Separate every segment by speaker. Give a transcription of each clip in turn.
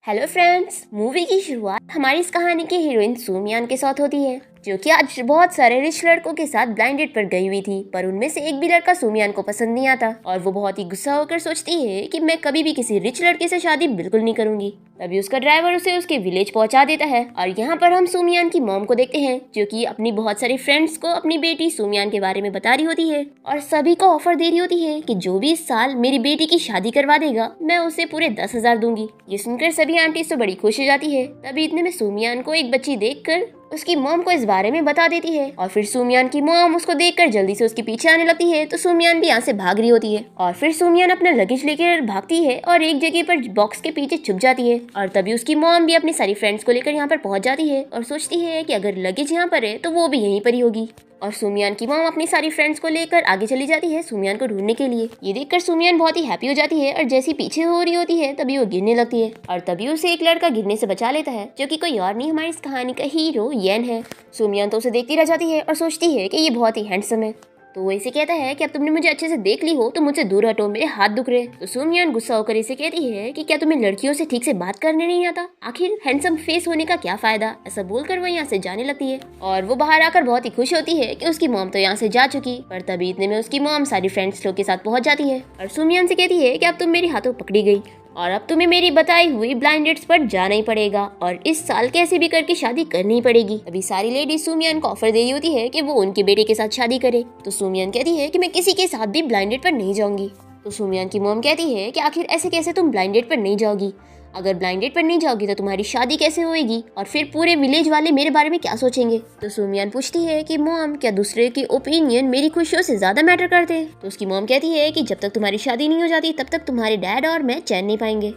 Speaker 1: Hello friends, movie की शुरुआत हमारी इस कहानी के हीरोइन सूमियान के साथ होती है, जो कि आज बहुत सारे रिच लड़कों के साथ ब्लाइंड डेट पर गई हुई थी। पर उनमें से एक भी लड़का सूमियान को पसंद नहीं आता और वो बहुत ही गुस्सा होकर सोचती है कि मैं कभी भी किसी रिच लड़के से शादी बिल्कुल नहीं करूंगी। तभी उसका ड्राइवर उसे उसके विलेज पहुंचा देता है और यहाँ पर हम सूमियान की मॉम को देखते हैं, जो कि अपनी बहुत सारी फ्रेंड्स को अपनी बेटी सूमियान के बारे में बता रही होती है और सभी को ऑफर दे रही होती है कि जो भी इस साल मेरी बेटी की शादी करवा देगा मैं उसे पूरे 10,000 दूंगी। ये सुनकर सभी आंटीज तो बड़ी खुश हो जाती है। तभी इतने में सूमियान को एक बच्ची देखकर उसकी मॉम को इस बारे में बता देती है और फिर सूमियान की मॉम उसको देखकर जल्दी से उसके पीछे आने लगती है, तो सूमियान भी यहाँ से भाग रही होती है और फिर सूमियान अपना लगेज लेकर भागती है और एक जगह पर बॉक्स के पीछे छुप जाती है। और तभी उसकी मॉम भी अपनी सारी फ्रेंड्स को लेकर यहाँ पर पहुंच जाती है और सोचती है कि अगर लगेज यहाँ पर है तो वो भी यहीं पर ही होगी। और सूमियान की मॉम अपनी सारी फ्रेंड्स को लेकर आगे चली जाती है सूमियान को ढूंढने के लिए। ये देखकर सूमियान बहुत ही हैप्पी हो जाती है और जैसी पीछे हो रही होती है तभी वो गिरने लगती है और तभी उसे एक लड़का गिरने से बचा लेता है, जो कि कोई और नहीं हमारी इस कहानी का हीरो येन है। सूमियान तो उसे देखती रह जाती है और सोचती है कि ये बहुत ही हैंडसम है। तो वो इसे कहता है कि अब तुमने मुझे अच्छे से देख ली हो तो मुझसे दूर हटो, मेरे हाथ दुख रहे। तो सूमियान गुस्सा होकर इसे कहती है कि क्या तुम्हें लड़कियों से ठीक से बात करने नहीं आता, आखिर हैंडसम फेस होने का क्या फायदा। ऐसा बोलकर वो यहाँ से जाने लगती है और वो बाहर आकर बहुत ही खुश होती है कि उसकी मॉम तो यहाँ से जा चुकी। पर तभी इतने में उसकी मॉम सारी फ्रेंड्स लोग के साथ पहुंच जाती है और सूमियान से कहती है कि अब तुम मेरे हाथों पकड़ी गई और अब तुम्हें मेरी बताई हुई ब्लाइंड डेट्स पर जाना ही पड़ेगा और इस साल कैसे भी करके शादी करनी ही पड़ेगी। अभी सारी लेडीज सूमियान को ऑफर दे रही होती है कि वो उनके बेटे के साथ शादी करे। तो सूमियान कहती है कि मैं किसी के साथ भी ब्लाइंड डेट पर नहीं जाऊंगी। तो सूमियान की मॉम कहती है कि आखिर ऐसे कैसे तुम ब्लाइंड डेट पर नहीं जाओगी, अगर ब्लाइंड डेट पर नहीं जाओगी तो तुम्हारी शादी कैसे होएगी और फिर पूरे विलेज वाले मेरे बारे में क्या सोचेंगे। तो सूमियान पूछती है कि मॉम, क्या दूसरे के ओपिनियन मेरी खुशियों से ज्यादा मैटर करते हैं। तो उसकी मॉम कहती है कि जब तक तुम्हारी शादी नहीं हो जाती तब तक तुम्हारे डैड और मैं चैन नहीं पाएंगे।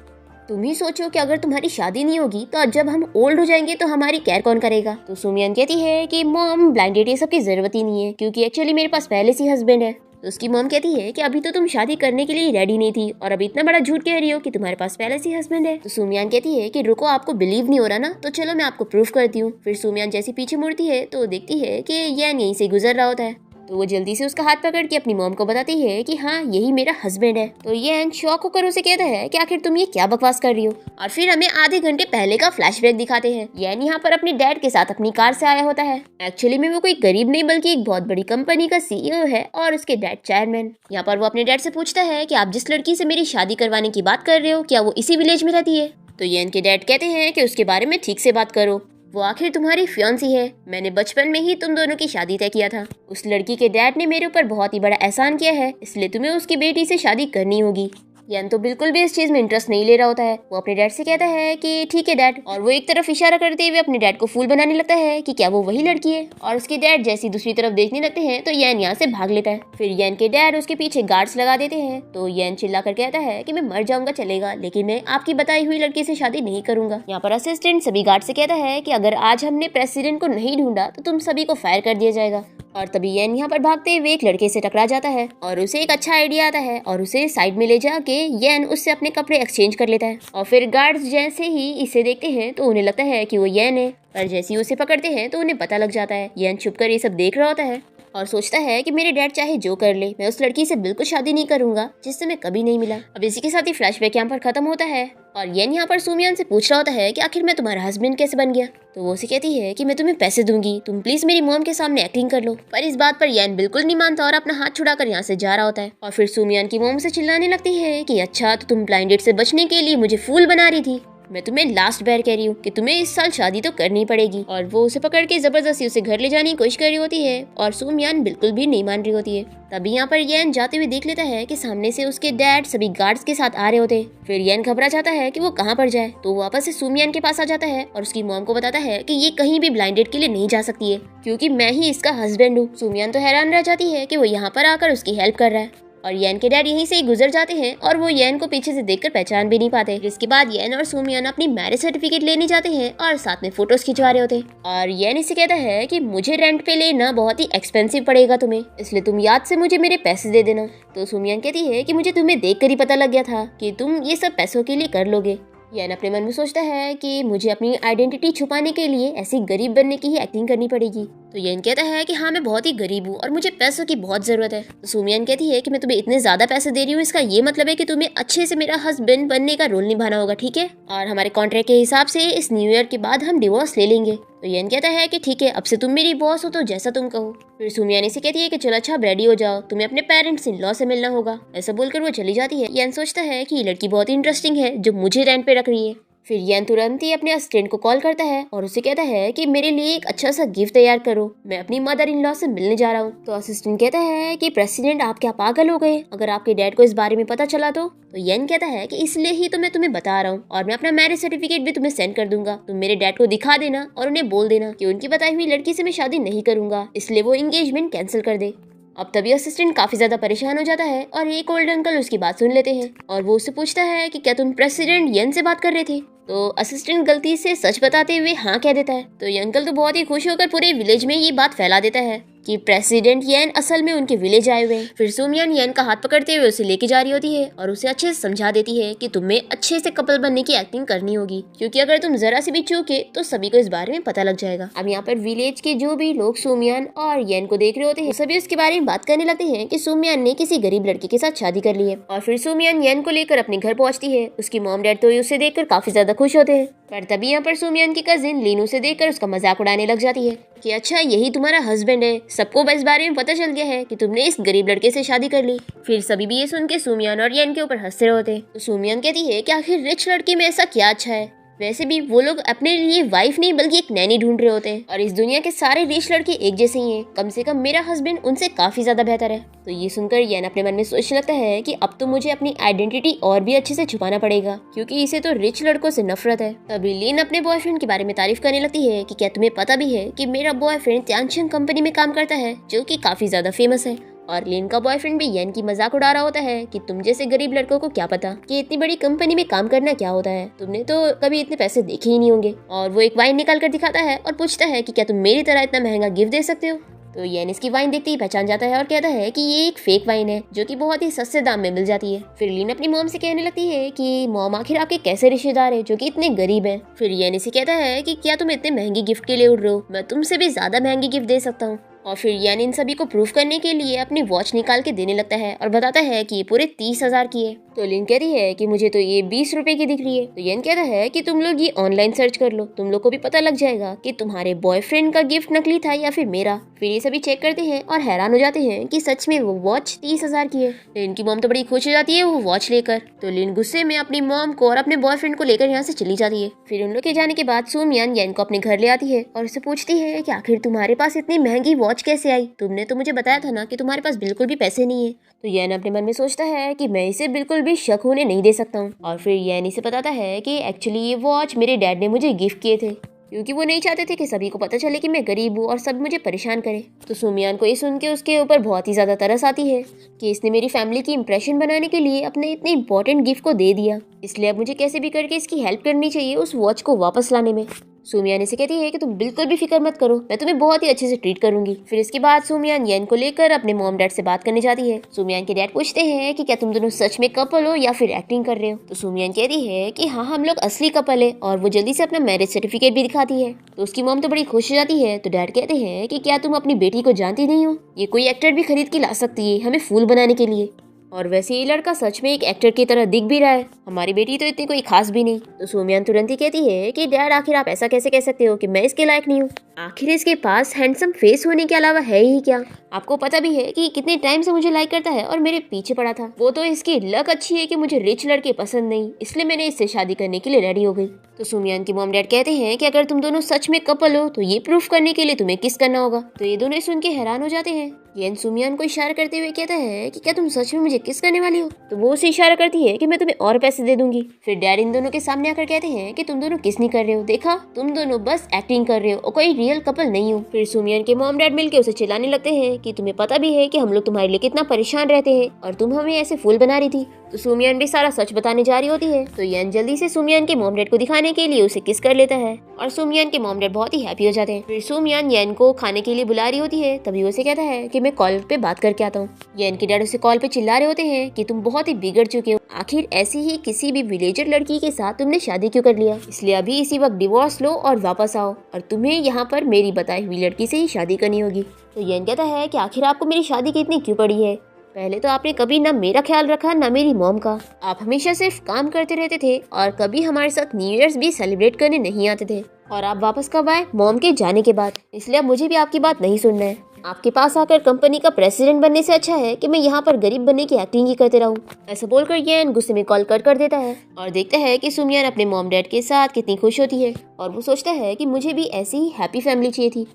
Speaker 1: तुम ही सोचो कि अगर तुम्हारी शादी नहीं होगी तो जब हम ओल्ड हो जाएंगे तो हमारी केयर कौन करेगा। तो सूमियान कहती है कि मॉम, ब्लाइंड डेट ये सब की जरूरत ही नहीं है क्योंकि एक्चुअली मेरे पास पहले से हस्बैंड है। तो उसकी मॉम कहती है कि अभी तो तुम शादी करने के लिए रेडी नहीं थी और अभी इतना बड़ा झूठ कह रही हो कि तुम्हारे पास पहले से हस्बैंड है। तो सूमियान कहती है कि रुको, आपको बिलीव नहीं हो रहा ना, तो चलो मैं आपको प्रूफ करती हूँ। फिर सूमियान जैसी पीछे मुड़ती है तो देखती है कि येन यहीं से गुजर रहा होता है। तो वो जल्दी से उसका हाथ पकड़ के अपनी मॉम को बताती है कि हाँ, यही मेरा हस्बैंड है। तो येन शॉक होकर उसे कहता है कि आखिर तुम ये क्या बकवास कर रही हो। और फिर हमें आधे घंटे पहले का फ्लैशबैक दिखाते हैं। येन यहाँ पर अपने डैड के साथ अपनी कार से आया होता है। एक्चुअली में वो कोई गरीब नहीं बल्कि एक बहुत बड़ी कंपनी का CEO है और उसके डैड चेयरमैन। यहाँ पर वो अपने डैड से पूछता है कि आप जिस लड़की से मेरी शादी करवाने की बात कर रहे हो, क्या वो इसी विलेज में रहती है। तो येन के डैड कहते हैं कि उसके बारे में ठीक से बात करो, वो आखिर तुम्हारी फियांसी है। मैंने बचपन में ही तुम दोनों की शादी तय किया था। उस लड़की के डैड ने मेरे ऊपर बहुत ही बड़ा एहसान किया है, इसलिए तुम्हें उसकी बेटी से शादी करनी होगी। यान तो बिल्कुल भी इस चीज में इंटरेस्ट नहीं ले रहा होता है। वो अपने डैड से कहता है कि ठीक है डैड, और वो एक तरफ इशारा करते हुए अपने डैड को फूल बनाने लगता है कि क्या वो वही लड़की है। और उसके डैड जैसी दूसरी तरफ देखने लगते हैं तो येन यहाँ से भाग लेता है। फिर येन के डैड उसके पीछे गार्ड्स लगा देते हैं। तो येन चिल्ला कर कहता है कि मैं मर जाऊंगा चलेगा, लेकिन मैं आपकी बताई हुई लड़की से शादी नहीं करूंगा। यहाँ पर असिस्टेंट सभी गार्ड से कहता है कि अगर आज हमने प्रेसिडेंट को नहीं ढूंढा तो तुम सभी को फायर कर दिया जाएगा। और तभी येन यहाँ पर भागते हुए एक लड़के से टकरा जाता है और उसे एक अच्छा आइडिया आता है और उसे साइड में ले जाके येन उससे अपने कपड़े एक्सचेंज कर लेता है। और फिर गार्ड्स जैसे ही इसे देखते हैं तो उन्हें लगता है कि वो येन है, पर जैसे ही उसे पकड़ते हैं तो उन्हें पता लग जाता है। येन छुपकर ये सब देख रहा होता है और सोचता है कि मेरे डैड चाहे जो कर ले, मैं उस लड़की से बिल्कुल शादी नहीं करूंगा जिससे मैं कभी नहीं मिला। अब इसी के साथ ही फ्लैशबैक यहाँ पर खत्म होता है और येन यहाँ पर सूमियान से पूछ रहा होता है कि आखिर मैं तुम्हारा हस्बैंड कैसे बन गया। तो वो उसे कहती है कि मैं तुम्हें पैसे दूंगी, तुम प्लीज मेरी मॉम के सामने एक्टिंग कर लो। पर इस बात पर येन बिल्कुल नहीं मानता और अपना हाथ छुड़ाकर यहाँ से जा रहा होता है। और फिर सूमियान की मॉम से चिल्लाने लगती है कि अच्छा, तो तुम ब्लाइंड डेट से बचने के लिए मुझे फूल बना रही थी। मैं तुम्हें लास्ट बार कह रही हूँ कि तुम्हें इस साल शादी तो करनी पड़ेगी। और वो उसे पकड़ के जबरदस्ती उसे घर ले जाने की कोशिश कर रही होती है और सूमियान बिल्कुल भी नहीं मान रही होती है। तभी यहाँ पर येन जाते हुए देख लेता है कि सामने से उसके डैड सभी गार्ड्स के साथ आ रहे होते। फिर येन घबरा जाता है कि वो कहाँ पर जाए, तो वापस से सूमियान के पास आ जाता है और उसकी मॉम को बताता है कि ये कहीं भी ब्लाइंड डेट के लिए नहीं जा सकती है क्योंकि मैं ही इसका हस्बैंड हूँ। सूमियान तो हैरान रह जाती है कि वो यहाँ पर आकर उसकी हेल्प कर रहा है। और येन के डैड यहीं से ही गुजर जाते हैं और वो येन को पीछे से देखकर पहचान भी नहीं पाते। जिसके बाद येन और सूमियान अपनी मैरिज सर्टिफिकेट लेने जाते हैं और साथ में फोटोज खिंचवा रहे होते हैं। और येन इसे कहता है कि मुझे रेंट पे लेना बहुत ही एक्सपेंसिव पड़ेगा तुम्हें, इसलिए तुम याद से मुझे मेरे पैसे दे देना। तो सूमियान कहती है कि मुझे तुम्हें देख कर ही पता लग गया था कि तुम ये सब पैसों के लिए कर लोगे। यान अपने मन में सोचता है कि मुझे अपनी आइडेंटिटी छुपाने के लिए ऐसी गरीब बनने की ही एक्टिंग करनी पड़ेगी। तो यान कहता है कि हाँ, मैं बहुत ही गरीब हूँ और मुझे पैसों की बहुत जरूरत है। तो सुमियान कहती है कि मैं तुम्हें इतने ज्यादा पैसे दे रही हूँ, इसका ये मतलब है कि तुम्हें अच्छे से मेरा हस्बैंड बनने का रोल निभाना होगा, ठीक है? और हमारे कॉन्ट्रैक्ट के हिसाब से इस न्यू ईयर के बाद हम डिवोर्स ले लेंगे। तो यान कहता है कि ठीक है, अब से तुम मेरी बॉस हो तो जैसा तुम कहो। फिर सुमियान से कहती है कि चलो अच्छा, रेडी हो जाओ, तुम्हें अपने पेरेंट्स इन लॉ से मिलना होगा। ऐसा बोलकर वो चली जाती है। यान सोचता है कि ये लड़की बहुत ही इंटरेस्टिंग है जो मुझे रेंट पे रख रही है। फिर यान तुरंत ही अपने असिस्टेंट को कॉल करता है और उसे कहता है कि मेरे लिए एक अच्छा सा गिफ्ट तैयार करो, मैं अपनी मदर इन लॉ से मिलने जा रहा हूँ। तो असिस्टेंट कहता है कि प्रेसिडेंट, आप क्या पागल हो गए? अगर आपके डैड को इस बारे में पता चला तो यान कहता है कि इसलिए ही तो मैं तुम्हें बता रहा हूँ और मैं अपना मैरिज सर्टिफिकेट भी तुम्हें सेंड कर दूंगा। तुम मेरे डैड को दिखा देना और उन्हें बोल देना कि उनकी बताई हुई लड़की से मैं शादी नहीं करूंगा, इसलिए वो एंगेजमेंट कैंसिल कर दे। अब तभी असिस्टेंट काफी ज्यादा परेशान हो जाता है और एक ओल्ड अंकल उसकी बात सुन लेते हैं और वो उससे पूछता है कि क्या तुम प्रेसिडेंट येन से बात कर रहे थे? तो असिस्टेंट गलती से सच बताते हुए हाँ कह देता है। तो ये अंकल तो बहुत ही खुश होकर पूरे विलेज में ये बात फैला देता है कि प्रेसिडेंट येन असल में उनके विलेज आए हुए हैं। फिर सुमियान येन का हाथ पकड़ते हुए उसे लेके जा रही होती है और उसे अच्छे से समझा देती है कि तुम्हें अच्छे से कपल बनने की एक्टिंग करनी होगी, क्योंकि अगर तुम जरा से भी चूके तो सभी को इस बारे में पता लग जाएगा। अब यहाँ पर विलेज के जो भी लोग सुमियान और येन को देख रहे होते हैं, सभी उसके बारे में बात करने लगते हैं कि सुमियान ने किसी गरीब लड़के के साथ शादी कर ली है। और फिर सुमियान येन को लेकर अपने घर पहुंचती है। उसकी मॉम डैड तो उसे देखकर काफी ज्यादा खुश होते हैं, पर तभी यहाँ पर सुमियान की कजिन लीन उसे देखकर उसका मजाक उड़ाने लग जाती है कि अच्छा, यही तुम्हारा हस्बैंड है, सबको इस बारे में पता चल गया है कि तुमने इस गरीब लड़के से शादी कर ली। फिर सभी भी ये सुन के सुमियान और येन के ऊपर हंसते होते हैं। तो सुमियान कहती है कि आखिर रिच लड़की में ऐसा क्या अच्छा है? वैसे भी वो लोग अपने लिए वाइफ नहीं बल्कि एक नैनी ढूंढ रहे होते हैं और इस दुनिया के सारे रिच लड़के एक जैसे ही हैं। कम से कम मेरा हस्बैंड उनसे काफी ज्यादा बेहतर है। तो ये सुनकर येन अपने मन में सोचने लगता है कि अब तो मुझे अपनी आइडेंटिटी और भी अच्छे से छुपाना पड़ेगा, क्योंकि इसे तो रिच लड़कों से नफरत है। तभी लीन अपने बॉयफ्रेंड के बारे में तारीफ करने लगती है कि क्या तुम्हें पता भी है कि मेरा बॉयफ्रेंड त्यांशंग कंपनी में काम करता है, जो कि काफी ज्यादा फेमस है। और लीन का बॉयफ्रेंड भी येन की मजाक उड़ा रहा होता है कि तुम जैसे गरीब लड़कों को क्या पता कि इतनी बड़ी कंपनी में काम करना क्या होता है, तुमने तो कभी इतने पैसे देखे ही नहीं होंगे। और वो एक वाइन निकाल कर दिखाता है और पूछता है कि क्या तुम मेरी तरह इतना महंगा गिफ्ट दे सकते हो? तो येन इसकी वाइन देखते ही पहचान जाता है और कहता है कि ये एक फेक वाइन है जो कि बहुत ही सस्ते दाम में मिल जाती है। फिर लीन अपनी मॉम से कहने लगती है कि मॉम, आखिर आपके कैसे रिश्तेदार है जो कि इतने गरीब हैं? फिर येन इसे कहता है कि क्या तुम इतने महंगी गिफ्ट के लिए उड़ रहे हो? मैं तुमसे भी ज्यादा महंगी गिफ्ट दे सकता हूँ। और फिर येन इन सभी को प्रूफ करने के लिए अपनी वॉच निकाल के देने लगता है और बताता है कि ये पूरे 30,000 की है। तो लीन कह रही है कि मुझे तो ये 20 रुपए की दिख रही है। तो येन कहता है कि तुम लोग ये ऑनलाइन सर्च कर लो, तुम लोग को भी पता लग जाएगा कि तुम्हारे बॉयफ्रेंड का गिफ्ट नकली था या फिर मेरा। फिर ये सभी चेक करते हैं और हैरान हो जाते हैं कि सच में वो वॉच 30,000 की है। लीन की मॉम तो बड़ी खुश हो जाती है वो वॉच लेकर। तो लीन गुस्से में अपनी मॉम को और अपने बॉयफ्रेंड को लेकर यहाँ से चली जाती है। फिर उन लोग के जाने के बाद सुमियान येन को अपने घर ले आती है और उससे पूछती है कि आखिर तुम्हारे पास इतनी महंगी वॉच कैसे आई? तुमने तो मुझे बताया था ना कि तुम्हारे पास बिल्कुल भी पैसे नहीं है। तो येन अपने मन में सोचता है कि मैं इसे बिल्कुल भी शक होने नहीं दे सकता हूँ। और फिर येन इसे बताता है कि एक्चुअली ये वॉच मेरे डैड ने मुझे गिफ्ट किए थे, क्योंकि वो नहीं चाहते थे कि सभी को पता चले कि मैं गरीब हूँ और सब मुझे परेशान करे। तो सुमियान को ये सुन के उसके ऊपर बहुत ही ज्यादा तरस आती है कि इसने मेरी फैमिली की इंप्रेशन बनाने के लिए अपने इतने इंपॉर्टेंट गिफ्ट को दे दिया, इसलिए अब मुझे कैसे भी करके इसकी हेल्प करनी चाहिए उस वॉच को वापस लाने में। सुमियान इसे कहती है कि तुम बिल्कुल भी फिक्र मत करो, मैं तुम्हें बहुत ही अच्छे से ट्रीट करूंगी। फिर इसके बाद सुमियान येन को लेकर अपने मॉम डैड से बात करने जाती है। सुमियान के डैड पूछते हैं कि क्या तुम दोनों सच में कपल हो या फिर एक्टिंग कर रहे हो? तो सुमियान कहती है कि हाँ, हम लोग असली कपल है और वो जल्दी से अपना मैरिज सर्टिफिकेट भी दिखाती है। तो उसकी मॉम तो बड़ी खुश हो जाती है। तो डैड कहते हैं कि क्या तुम अपनी बेटी को जानती नहीं हो? ये कोई एक्टर भी खरीद के ला सकती है हमें फूल बनाने के लिए, और वैसे ये लड़का सच में एक एक्टर की तरह दिख भी रहा है, हमारी बेटी तो इतनी कोई खास भी नहीं। तो सुमियान तुरंत ही कहती है कि डैड, आखिर आप ऐसा कैसे कह सकते हो कि मैं इसके लायक नहीं हूँ? आखिर इसके पास हैंडसम फेस होने के अलावा है ही क्या? आपको पता भी है कि कितने टाइम से मुझे लाइक करता है और मेरे पीछे पड़ा था। वो तो इसकी लक अच्छी है कि मुझे रिच लड़के पसंद नहीं, इसलिए मैंने इससे शादी करने के लिए रेडी हो गई। तो सुमियान की मॉम डैड कहते हैं कि अगर तुम दोनों सच में कपल हो तो ये प्रूफ करने के लिए तुम्हें किस करना होगा। तो ये दोनों सुन के हैरान हो जाते हैं। येन सुमियान को इशारा करते हुए कहता है कि क्या तुम सच में मुझे किस करने वाली हो? तो वो उसे इशारा करती है कि मैं तुम्हें और पैसे दे दूंगी। फिर डैड इन दोनों के सामने आकर कहते हैं कि तुम दोनों किस नहीं कर रहे हो, देखा तुम दोनों बस एक्टिंग कर रहे हो और कोई रियल कपल नहीं हो। फिर सुमियान के मॉम डैड मिलके उसे चिल्लाने लगते हैं कि तुम्हें पता भी है कि हम लोग तुम्हारे लिए कितना परेशान रहते हैं और तुम हमें ऐसे फूल बना रही थी। तो सुमियान भी सारा सच बताने जा रही होती है। तो येन जल्दी से सुमियान के मॉम डैड को दिखाने के लिए उसे किस कर लेता है और सुमियान के मॉम डैड बहुत ही हैप्पी हो जाते हैं। फिर सुमियान येन को खाने के लिए बुला रही होती है, तभी उसे कहता है कि मैं कॉल पे बात करके आता हूँ। येन के डैड उसे कॉल पे चिल्ला रहे होते हैं कि तुम बहुत ही बिगड़ चुके हो, आखिर ऐसी ही किसी भी विलेजर लड़की के साथ तुमने शादी क्यों कर लिया, इसलिए अभी इसी वक्त डिवोर्स लो और वापस आओ और तुम्हें यहाँ पर मेरी बताई हुई लड़की से ही शादी करनी होगी। तो येन कहता है कि आखिर आपको मेरी शादी की इतनी क्यों पड़ी है, पहले तो आपने कभी ना मेरा ख्याल रखा ना मेरी मॉम का, आप हमेशा सिर्फ काम करते रहते थे और कभी हमारे साथ न्यू ईयर्स भी सेलिब्रेट करने नहीं आते थे, और आप वापस कब आए मॉम के जाने के बाद, इसलिए अब मुझे भी आपकी बात नहीं सुनना है। आपके पास आकर कंपनी का प्रेसिडेंट बनने से अच्छा है कि मैं यहाँ पर गरीब बनने की एक्टिंग ही करते रहूं। ऐसा बोलकर येन गुस्से में कॉल कर देता है और देखता है कि सुमियान अपने मॉम डैड के साथ कितनी खुश होती है और वो सोचता है कि मुझे भी ऐसी ही हैप्पी फैमिली चाहिए थी।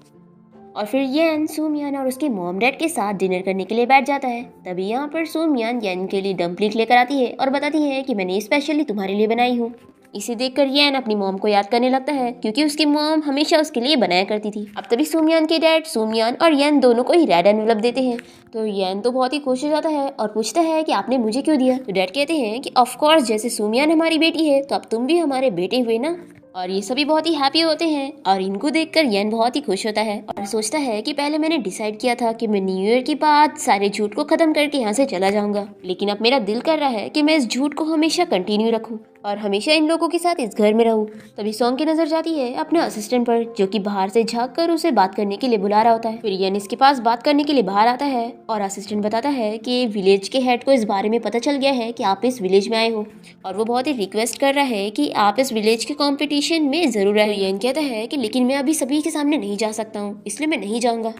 Speaker 1: और फिर येन सुमियान और उसके मॉम डैड के साथ डिनर करने के लिए बैठ जाता है। तभी यहाँ पर सुमियान येन के लिए डम्पलिंग लेकर आती है और बताती है कि मैंने स्पेशली तुम्हारे लिए बनाई हूँ। इसे देखकर येन अपनी मॉम को याद करने लगता है क्योंकि उसकी मॉम हमेशा उसके लिए बनाया करती थी। अब तभी सुमियान के डैड सुमियान और येन दोनों को ही रेड एनवेलप देते हैं। तो येन तो बहुत ही खुश हो जाता है और पूछता है कि आपने मुझे क्यों दिया। तो डैड कहते हैं कि ऑफ कोर्स जैसे सुमियान हमारी बेटी है तो अब तुम भी हमारे बेटे हुए ना। और ये सभी बहुत ही हैप्पी होते हैं और इनको देखकर येन बहुत ही खुश होता है और सोचता है कि पहले मैंने डिसाइड किया था कि मैं न्यू ईयर के बाद सारे झूठ को खत्म करके यहाँ से चला जाऊंगा, लेकिन अब मेरा दिल कर रहा है कि मैं इस झूठ को हमेशा कंटिन्यू रखूं और हमेशा इन लोगों के साथ इस घर में रहूं। तभी सॉन्ग की नजर जाती है अपने असिस्टेंट पर जो कि बाहर से झाँक कर उसे बात करने के लिए बुला रहा होता है। फिर येन इसके पास बात करने के लिए बाहर आता है और असिस्टेंट बताता है कि विलेज के हेड को इस बारे में पता चल गया है कि आप इस विलेज में आए हो और वो बहुत ही रिक्वेस्ट कर रहा है कि आप इस विलेज के कॉम्पिटिशन में जरूर आए। येन कहता है कि लेकिन मैं अभी सभी के सामने नहीं जा सकता हूँ, इसलिए मैं नहीं जाऊंगा।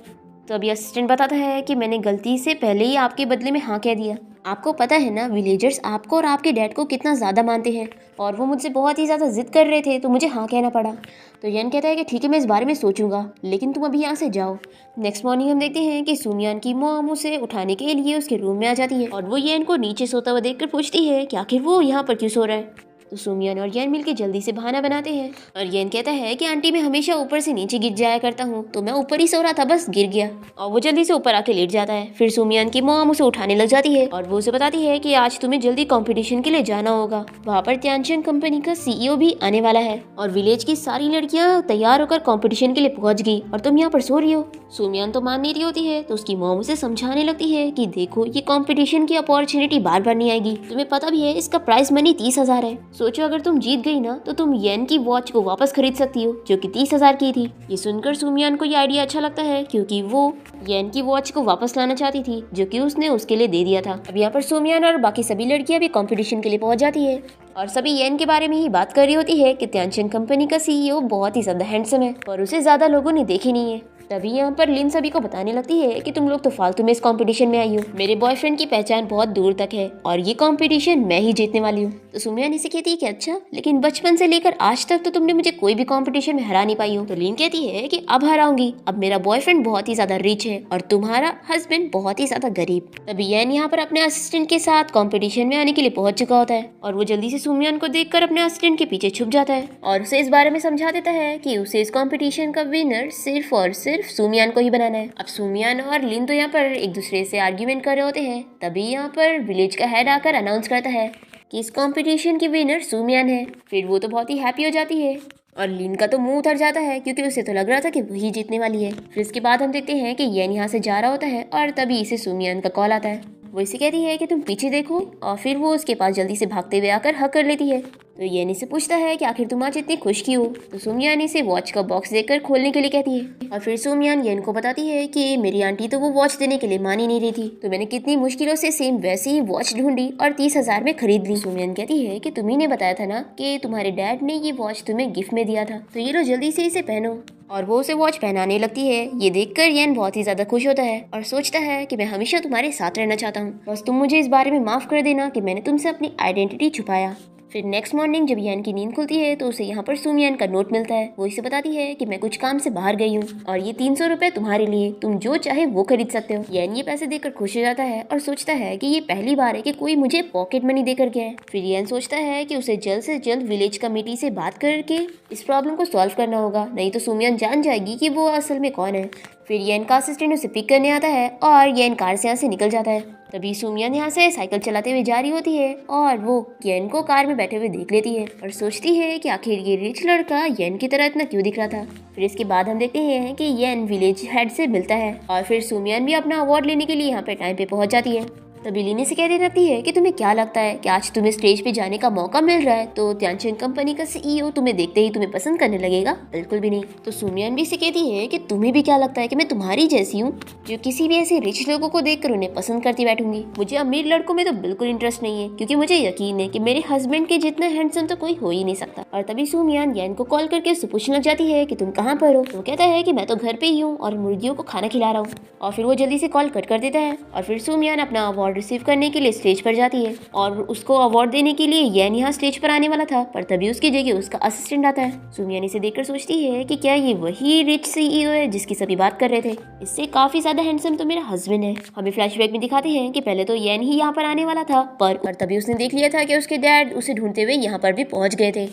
Speaker 1: तो अभी असिस्टेंट बताता है कि मैंने गलती से पहले ही आपके बदले में हाँ कह दिया। आपको पता है ना विलेजर्स आपको और आपके डैड को कितना ज़्यादा मानते हैं और वो मुझसे बहुत ही ज़्यादा जिद कर रहे थे तो मुझे हाँ कहना पड़ा। तो येन कहता है कि ठीक है मैं इस बारे में सोचूंगा, लेकिन तुम अभी यहाँ से जाओ। नेक्स्ट मॉर्निंग हम देखते हैं कि सुमियान की मॉम उसे उठाने के लिए उसके रूम में आ जाती है और वो येन को नीचे सोता हुआ देखकर पूछती है कि आखिर वो यहाँ पर क्यों सो रहा है। तो सुमियान और येन मिलकर जल्दी से बहाना बनाते हैं और येन कहता है कि आंटी मैं हमेशा ऊपर से नीचे गिर जाया करता हूँ, तो मैं ऊपर ही सो रहा था बस गिर गया, और वो जल्दी से ऊपर आके लेट जाता है। फिर सुमियान की मॉम उसे उठाने लग जाती है और वो उसे बताती है कि आज तुम्हें जल्दी कंपटीशन के लिए जाना होगा, वहाँ पर त्यानचंद कंपनी का CEO भी आने वाला है और विलेज की सारी लड़कियाँ तैयार होकर कॉम्पिटिशन के लिए पहुँच गई और तुम यहाँ पर सो रही हो। सुमियान तो मान नहीं रही होती है तो उसकी मॉम उसे समझाने लगती है कि देखो ये कंपटीशन की अपॉर्चुनिटी बार बार नहीं आएगी, तुम्हें पता भी है इसका प्राइस मनी 30,000 है। सोचो अगर तुम जीत गई ना तो तुम येन की वॉच को वापस खरीद सकती हो जो कि 30,000 की थी। ये सुनकर सुमियान को ये आइडिया अच्छा लगता है क्योंकि वो येन की वॉच को वापस लाना चाहती थी जो कि उसने उसके लिए दे दिया था। अब यहाँ पर सुमियान और बाकी सभी लड़कियां भी कंपटीशन के लिए पहुंच जाती है और सभी येन के बारे में ही बात कर रही होती है कि त्यानचंद कंपनी का CEO बहुत ही ज्यादा हैंडसम है और उसे ज्यादा लोगों ने देखे नहीं है। तभी यहाँ पर लिन सभी को बताने लगती है कि तुम लोग तो फालतू में इस कंपटीशन में आई हो, मेरे बॉयफ्रेंड की पहचान बहुत दूर तक है और ये कंपटीशन मैं ही जीतने वाली हूँ। तो सुमियान इसे कहती है कि अच्छा लेकिन बचपन से लेकर आज तक तो तुमने मुझे कोई भी कंपटीशन में हरा नहीं पाई हो। तो लिन कहती है कि अब हराऊंगी, अब मेरा बॉयफ्रेंड बहुत ही ज्यादा रिच है और तुम्हारा हस्बैंड बहुत ही ज्यादा गरीब। तभी येन यहाँ पर अपने असिस्टेंट के साथ कॉम्पिटिशन में आने के लिए पहुंच चुका होता है और वो जल्दी से सुमियान को देखकर अपने असिस्टेंट के पीछे छुप जाता है और उसे इस बारे में समझा देता है कि उसे इस कॉम्पिटिशन का विनर सिर्फ और सिर्फ सुमियान को ही बनाना है। अब सुमियान और लिन तो यहाँ पर एक दूसरे से आर्ग्यूमेंट कर रहे होते हैं। तभी यहाँ पर विलेज का हेड आकर अनाउंस करता है कि इस कंपटीशन की विनर सुमियान है। फिर वो तो बहुत ही हैप्पी हो जाती है और लिन का तो मुंह उतर जाता है क्योंकि उसे तो लग रहा था कि वही जीतने वाली है। फिर इसके बाद हम देखते हैं कि येन यहाँ से जा रहा होता है और तभी इसे सुमियान का कॉल आता है। वो इसे कहती है कि तुम पीछे देखो और फिर वो उसके पास जल्दी से भागते हुए आकर हक कर लेती है। तो येन इसे पूछता है कि आखिर तुम आज इतनी खुश क्यों हो। तो सुमियान इसे वॉच का बॉक्स देकर खोलने के लिए कहती है और फिर सुमियान येन को बताती है कि मेरी आंटी तो वो वॉच देने के लिए मान ही नहीं रही थी, तो मैंने कितनी मुश्किलों से सेम वैसी ही वॉच ढूंढी और 30,000 में खरीद ली। सुमियान कहती है कि तुम्ही ने बताया था ना कि तुम्हारे डैड ने ये वॉच तुम्हें गिफ्ट में दिया था, तो ये लो जल्दी से इसे पहनो। और वो उसे वॉच पहनाने लगती है। ये देखकर येन बहुत ही ज्यादा खुश होता है और सोचता है कि मैं हमेशा तुम्हारे साथ रहना चाहता हूँ, बस तुम मुझे इस बारे में माफ कर देना कि मैंने तुमसे अपनी आइडेंटिटी छुपाया। फिर नेक्स्ट मॉर्निंग जब येन की नींद खुलती है तो उसे यहाँ पर सुमियान का नोट मिलता है। वो इसे बताती है कि मैं कुछ काम से बाहर गई हूँ और ये 300 रुपए तुम्हारे लिए, तुम जो चाहे वो खरीद सकते हो। येन ये पैसे देकर खुश हो जाता है और सोचता है कि ये पहली बार है कि कोई मुझे पॉकेट मनी देकर गया है। फिर येन सोचता है कि उसे जल्द से जल्द विलेज कमेटी से बात करके इस प्रॉब्लम को सॉल्व करना होगा, नहीं तो सुमियान जान जाएगी कि वो असल में कौन है। फिर येन का असिस्टेंट उसे पिक करने आता है और येन कार से यहाँ से निकल जाता है। तभी सुमियान यहाँ से साइकिल चलाते हुए जा रही होती है और वो येन को कार में बैठे हुए देख लेती है और सोचती है कि आखिर ये रिच लड़का येन की तरह इतना क्यों दिख रहा था। फिर इसके बाद हम देखते हैं कि येन विलेज हेड से मिलता है और फिर सुमियान भी अपना अवार्ड लेने के लिए यहाँ पे टाइम पे पहुंच जाती है। तभी लीनी से कहती रहती है कि तुम्हें क्या लगता है कि आज तुम्हें स्टेज पे जाने का मौका मिल रहा है तो त्यांचेन कंपनी का सीईओ तुम्हें देखते ही तुम्हें पसंद करने लगेगा? बिल्कुल भी नहीं। तो सुमियान भी से कहती है कि तुम्हें भी क्या लगता है कि मैं तुम्हारी जैसी हूँ जो किसी भी ऐसे रिच लोगों को देखकर उन्हें पसंद करती बैठूंगी? मुझे अमीर लड़कों में तो बिल्कुल इंटरेस्ट नहीं है क्योंकि मुझे यकीन है कि मेरे हस्बैंड के जितना हैंडसम तो कोई हो ही नहीं सकता। और तभी सुमियान येन को कॉल करके उससे पूछने लग जाती है कि तुम कहाँ पर हो? तो कहता है कि मैं तो घर पे ही हूँ और मुर्गियों को खाना खिला रहा हूँ। और फिर वो जल्दी से कॉल कट कर देता है और फिर सुमियान अपना अवार्ड रिसीव करने के लिए स्टेज पर जाती है और उसको अवार्ड देने के लिए येन यहाँ स्टेज पर आने वाला था, पर तभी उसकी जगह उसका असिस्टेंट आता है। सुमियान इसे देखकर सोचती है कि क्या ये वही रिच सीईओ है जिसकी सभी बात कर रहे थे? इससे काफी ज्यादा हैंडसम तो मेरा हस्बैंड है। हमें फ्लैशबैक में दिखाते हैं कि पहले तो येन ही यहाँ पर आने वाला था, पर तभी उसने देख लिया था कि उसके डैड उसे ढूंढते हुए यहाँ पर भी पहुंच गए थे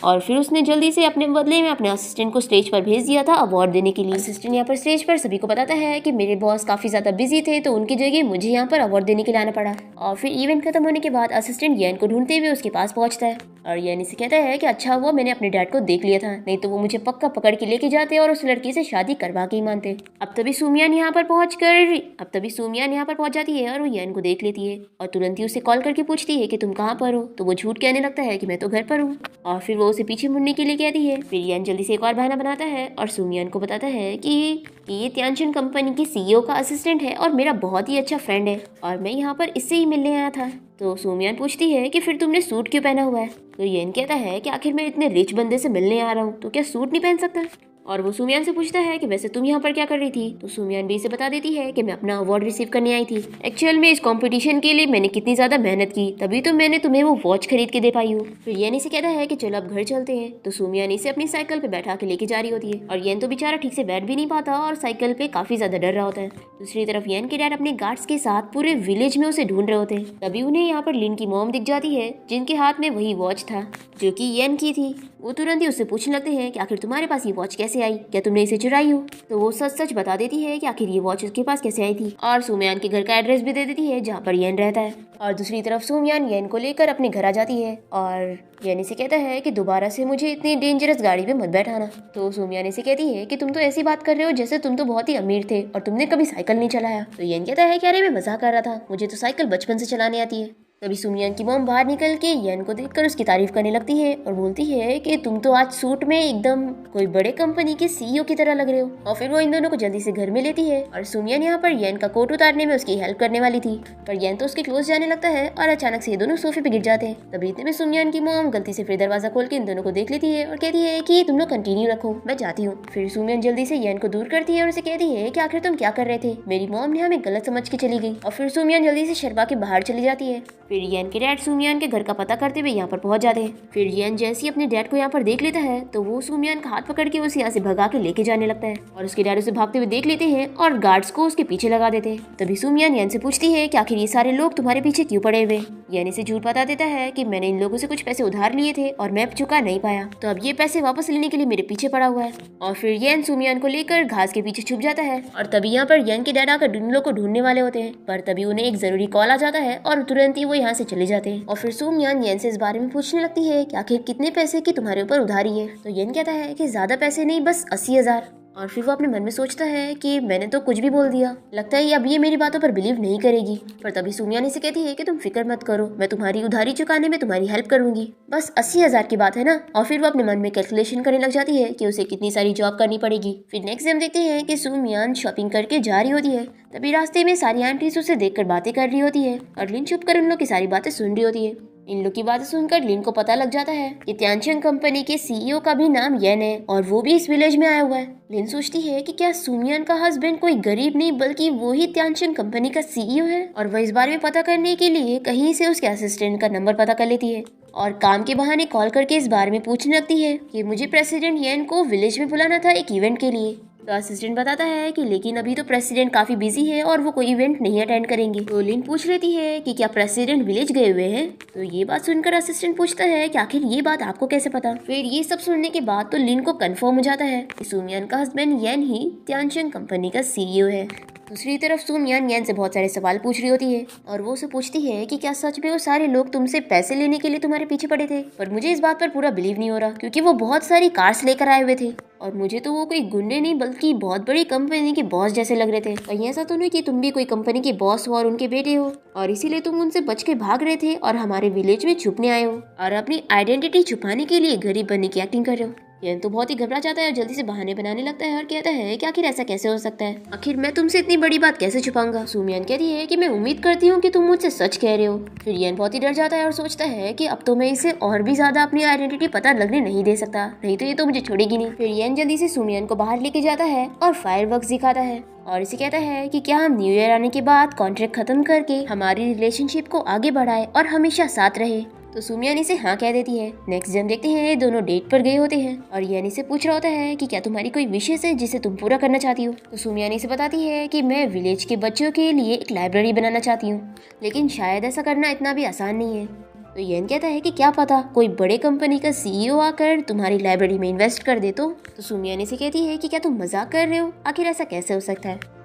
Speaker 1: और फिर उसने जल्दी से अपने बदले में अपने असिस्टेंट को स्टेज पर भेज दिया था अवार्ड देने के लिए। असिस्टेंट यहाँ पर स्टेज पर सभी को बताता है कि मेरे बॉस काफी ज्यादा बिजी थे तो उनकी जगह मुझे यहाँ पर अवार्ड देने के लिए आना पड़ा। और फिर इवेंट खत्म होने के बाद असिस्टेंट येन को ढूंढते हुए उसके पास पहुंचता है और येन इसे कहता है कि अच्छा हुआ मैंने अपने डैड को देख लिया था, नहीं तो वो मुझे पक्का पकड़ के लेके जाते और उस लड़की से शादी करवा के ही मानते। अब तभी सुमियान यहाँ पर पहुंच जाती है और वो येन को देख लेती है और तुरंत ही उसे कॉल करके पूछती है कि तुम कहाँ पर हो? तो वो झूठ कहने लगता है कि मैं तो घर पर हूँ और फिर वो उसे पीछे मुड़ने के लिए कहती है। फिर येन जल्दी से एक और बहाना बनाता है और सुमियान को बताता है कि ये त्यांचेन कंपनी की सीईओ का असिस्टेंट है और मेरा बहुत ही अच्छा फ्रेंड है और मैं यहाँ पर इससे ही मिलने आया था। तो सुमियान पूछती है कि फिर तुमने सूट क्यों पहना हुआ है? तो येन कहता है कि आखिर मैं इतने रिच बंदे से मिलने आ रहा हूँ तो क्या सूट नहीं पहन सकता? और वो सुमियान से पूछता है कि वैसे तुम यहाँ पर क्या कर रही थी? तो सुमियान भी इसे बता देती है कि मैं अपना अवार्ड रिसीव करने आई थी। एक्चुअल में इस कंपटीशन के लिए मैंने कितनी ज्यादा मेहनत की तभी तो मैंने तुम्हें वो वॉच खरीद के दे पाई हूँ। फिर येन इसे कहता है कि चलो अब घर चलते हैं। तो सुमियान इसे अपनी साइकिल पे बैठा के लेके जा रही होती है और येन तो बेचारा ठीक से बैठ भी नहीं पाता और साइकिल पे काफी ज्यादा डर रहा होता है। दूसरी तरफ येन के डैड अपने गार्ड्स के साथ पूरे विलेज में उसे ढूंढ रहे होते हैं। तभी उन्हें यहाँ पर लिन की मॉम दिख जाती है जिनके हाथ में वही वॉच था जो कि येन की थी। वो तुरंत ही उससे पूछने लगते हैं कि आखिर तुम्हारे पास ये वॉच कैसे आई? क्या तुमने इसे चुराई हो? तो वो सच सच बता देती है कि आखिर ये वॉच उसके पास कैसे आई थी और सुमियान के घर का एड्रेस भी दे देती है जहाँ पर येन रहता है। और दूसरी तरफ सुमियान येन को लेकर अपने घर आ जाती है और येन इसे कहता है कि दोबारा से मुझे इतनी डेंजरस गाड़ी में मत बैठाना। तो सुमियान इसे कहती है कि तुम तो ऐसी बात कर रहे हो जैसे तुम तो बहुत ही अमीर थे और तुमने कभी साइकिल नहीं चलाया। तो येन कहता है कि अरे मैं मजाक कर रहा था, मुझे तो साइकिल बचपन से चलाने आती है। तभी सुमियान की मॉम बाहर निकल के येन को देखकर उसकी तारीफ करने लगती है और बोलती है कि तुम तो आज सूट में एकदम कोई बड़े कंपनी के सीईओ की तरह लग रहे हो। और फिर वो इन दोनों को जल्दी से घर में लेती है और सुमियान यहाँ पर येन का कोट उतारने में उसकी हेल्प करने वाली थी, पर येन तो उसके क्लोज जाने लगता है और अचानक से ये दोनों सोफे पे गिर जाते हैं। तभी इतने में सुमियान की मॉम गलती से फिर दरवाजा खोल के इन दोनों को देख लेती है और कहती है कि तुम लोग कंटिन्यू रखो, मैं जाती हूँ। फिर सुमियान जल्दी से येन को दूर करती है और उसे कहती है कि आखिर तुम क्या कर रहे थे? मेरी मॉम ने हमें गलत समझ के चली गई। और फिर सुमियान जल्दी से शर्मा के बाहर चली जाती है। फिर येन के डैड सुमियान के घर का पता करते हुए यहाँ पर पहुंच जाते हैं। फिर येन जैसे ही अपने डैड को यहाँ पर देख लेता है तो वो सुमियान का हाथ पकड़ के उसे यहाँ से भगा के लेके जाने लगता है और उसके डैड उसे भागते हुए देख लेते हैं और गार्ड्स को उसके पीछे लगा देते हैं। तभी सुमियान येन से पूछती है कि आखिर ये सारे लोग तुम्हारे पीछे क्यों पड़े हुए? येन इसे झूठ बता देता है कि मैंने इन लोगों से कुछ पैसे उधार लिए थे और मैं चुका नहीं पाया, तो अब ये पैसे वापस लेने के लिए मेरे पीछे पड़ा हुआ है। और फिर येन सुमियान को लेकर घास के पीछे छुप जाता है और तभी यहाँ पर येन के डैड आकर इन लोगों को ढूंढने वाले होते हैं, पर तभी उन्हें एक जरूरी कॉल आ जाता है और तुरंत ही वो यहाँ से चले जाते हैं। और फिर सुमियान येन से इस बारे में पूछने लगती है कि आखिर कितने पैसे की तुम्हारे ऊपर उधारी है? तो येन कहता है कि ज्यादा पैसे नहीं, बस 80,000। और फिर वो अपने मन में सोचता है कि मैंने तो कुछ भी बोल दिया, लगता है अब ये मेरी बातों पर बिलीव नहीं करेगी। पर तभी सुमियान इसे कहती है कि तुम फिक्र मत करो, मैं तुम्हारी उधारी चुकाने में तुम्हारी हेल्प करूंगी, बस 80,000 की बात है ना। और फिर वो अपने मन में कैलकुलेशन करने लग जाती है कि उसे कितनी सारी जॉब करनी पड़ेगी। फिर नेक्स्ट डे हम देखते हैं कि सुमियान शॉपिंग करके जा रही होती है। तभी रास्ते में सारी आंटीज उसे देखकर बातें कर रही होती है और लिन चुप कर उन लोग की सारी बातें सुन रही होती है। इन लोग की बातें सुनकर लिन को पता लग जाता है कि त्यांचेन कंपनी के सीईओ का भी नाम येन है और वो भी इस विलेज में आया हुआ है। लिन सोचती है कि क्या सुमियान का हस्बैंड कोई गरीब नहीं बल्कि वो ही त्यांचेन कंपनी का सीईओ है, और वह इस बारे में पता करने के लिए कहीं से उसके असिस्टेंट का नंबर पता कर लेती है और काम के बहाने कॉल करके इस बारे में पूछने लगती है कि मुझे प्रेसिडेंट येन को विलेज में बुलाना था एक इवेंट के लिए। तो असिस्टेंट बताता है कि लेकिन अभी तो प्रेसिडेंट काफी बिजी है और वो कोई इवेंट नहीं अटेंड करेंगे। तो लिन पूछ लेती है कि क्या प्रेसिडेंट विलेज गए हुए हैं। तो ये बात सुनकर असिस्टेंट पूछता है कि आखिर ये बात आपको कैसे पता। फिर ये सब सुनने के बाद तो लिन को कंफर्म हो जाता है कि सूमियान का हस्बैंड येन ही त्यानचंग कंपनी का सीईओ है। दूसरी तरफ सूमियान येन से बहुत सारे सवाल पूछ रही होती है और वो उसे पूछती है कि क्या सच में वो सारे लोग तुमसे पैसे लेने के लिए तुम्हारे पीछे पड़े थे। पर मुझे इस बात पर पूरा बिलीव नहीं हो रहा क्योंकि वो बहुत सारी कार्स लेकर आए हुए थे और मुझे तो वो कोई गुंडे नहीं बल्कि बहुत बड़ी कंपनी के बॉस जैसे लग रहे थे। कहीं ऐसा तो नहीं कि तुम भी कोई कंपनी के बॉस हो और उनके बेटे हो और इसीलिए तुम उनसे बच के भाग रहे थे और हमारे विलेज में छुपने आए हो और अपनी आइडेंटिटी छुपाने के लिए गरीब बनने की एक्टिंग कर रहे हो। येन तो बहुत ही घबरा जाता है और जल्दी से बहाने बनाने लगता है और कहता है कि आखिर ऐसा कैसे हो सकता है, आखिर मैं तुमसे इतनी बड़ी बात कैसे छुपाऊंगा। सूमियान कहती है कि मैं उम्मीद करती हूँ कि तुम मुझसे सच कह रहे हो। फिर येन बहुत ही डर जाता है और सोचता है कि अब तो मैं इसे और भी ज्यादा अपनी आइडेंटिटी पता लगने नहीं दे सकता, नहीं तो ये तो मुझे छोड़ेगी नहीं। फिर येन जल्दी से सूमियान को बाहर लेके जाता है और फायरवर्क्स दिखाता है और इसे कहता है कि क्या हम न्यू ईयर आने के बाद कॉन्ट्रैक्ट खत्म करके हमारी रिलेशनशिप को आगे बढ़ाए और हमेशा साथ रहे। तो सूमियान इसे हाँ कह देती है। नेक्स्ट दिन देखते हैं दोनों डेट पर गए होते हैं और येन इसे पूछ रहा होता है कि क्या तुम्हारी कोई विशेष है जिसे तुम पूरा करना चाहती हो। तो सूमियान इसे बताती है कि मैं विलेज के बच्चों के लिए एक लाइब्रेरी बनाना चाहती हूँ, लेकिन शायद ऐसा करना इतना भी आसान नहीं है। तो येन कहता है कि क्या पता कोई बड़े कंपनी का सीईओ आकर तुम्हारी लाइब्रेरी में इन्वेस्ट कर दे। तो सूमियान इसे कहती है कि क्या तुम मजाक कर रहे हो, आखिर ऐसा कैसे हो सकता है।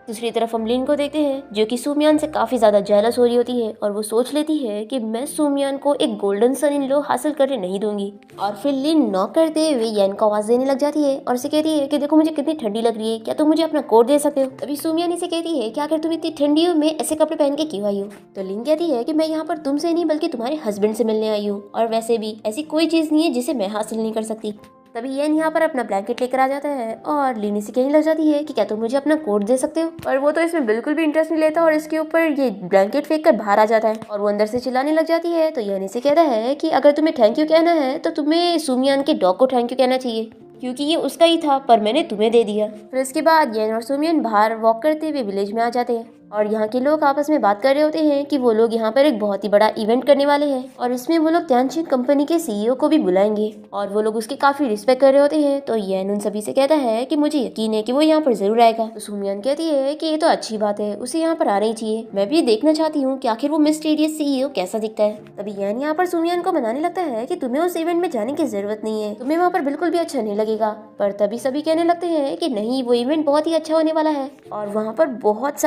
Speaker 1: दूसरी तरफ हम लिन को देखते हैं जो कि सूमियान से काफी ज्यादा जेलस हो रही होती है और वो सोच लेती है कि मैं सूमियान को एक गोल्डन सन इन लॉ हासिल करने नहीं दूंगी। और फिर लिन नॉक करते हुए येन को आवाज देने लग जाती है और इसे कहती है कि देखो मुझे कितनी ठंडी लग रही है, क्या तुम मुझे अपना कोट दे सकते हो। तभी सूमियान इसे कहती है कि आखिर तुम इतनी ठंडियों में ऐसे कपड़े पहन के क्यों आई हो। तो लिन कहती है कि मैं यहाँ पर तुमसे नहीं बल्कि तुम्हारे हस्बैंड से मिलने आई हूँ और वैसे भी ऐसी कोई चीज नहीं है जिसे मैं हासिल नहीं कर सकती। तभी येन यहाँ पर अपना ब्लैंकेट लेकर आ जाता है और लिन इसे कहने लग जाती है कि क्या तुम मुझे अपना कोट दे सकते हो। और वो तो इसमें बिल्कुल भी इंटरेस्ट नहीं लेता और इसके ऊपर ये ब्लैंकेट फेंक कर बाहर आ जाता है और वो अंदर से चिल्लाने लग जाती है। तो येन इसे कहता है कि अगर तुम्हें थैंक यू कहना है तो तुम्हें सूमियान के डॉग को थैंक यू कहना चाहिए क्योंकि ये उसका ही था पर मैंने तुम्हें दे दिया। फिर इसके बाद येन और सूमियान बाहर वॉक करते हुए विलेज में आ जाते हैं और यहाँ के लोग आपस में बात कर रहे होते हैं कि वो लोग यहाँ पर एक बहुत ही बड़ा इवेंट करने वाले हैं और इसमें वो लोग त्यानचंग कंपनी के सीईओ को भी बुलाएंगे और वो लोग उसकी काफी रिस्पेक्ट कर रहे होते हैं। तो येन उन सभी से कहता है कि मुझे यकीन है कि वो यहाँ पर जरूर आएगा। तो सूमियान कहती है कि ये तो अच्छी बात है, उसे यहाँ पर आना ही चाहिए, मैं भी देखना चाहती हूँ कि आखिर वो मिस्टीरियस सीईओ कैसा दिखता है। तभी येन यहाँ पर सूमियान को मनाने लगता है कि तुम्हें उस इवेंट में जाने की जरूरत नहीं है, तुम्हें वहाँ पर बिल्कुल भी अच्छा नहीं लगेगा। पर तभी सभी कहने लगते हैं कि नहीं, वो इवेंट बहुत ही अच्छा होने वाला है और वहाँ पर बहुत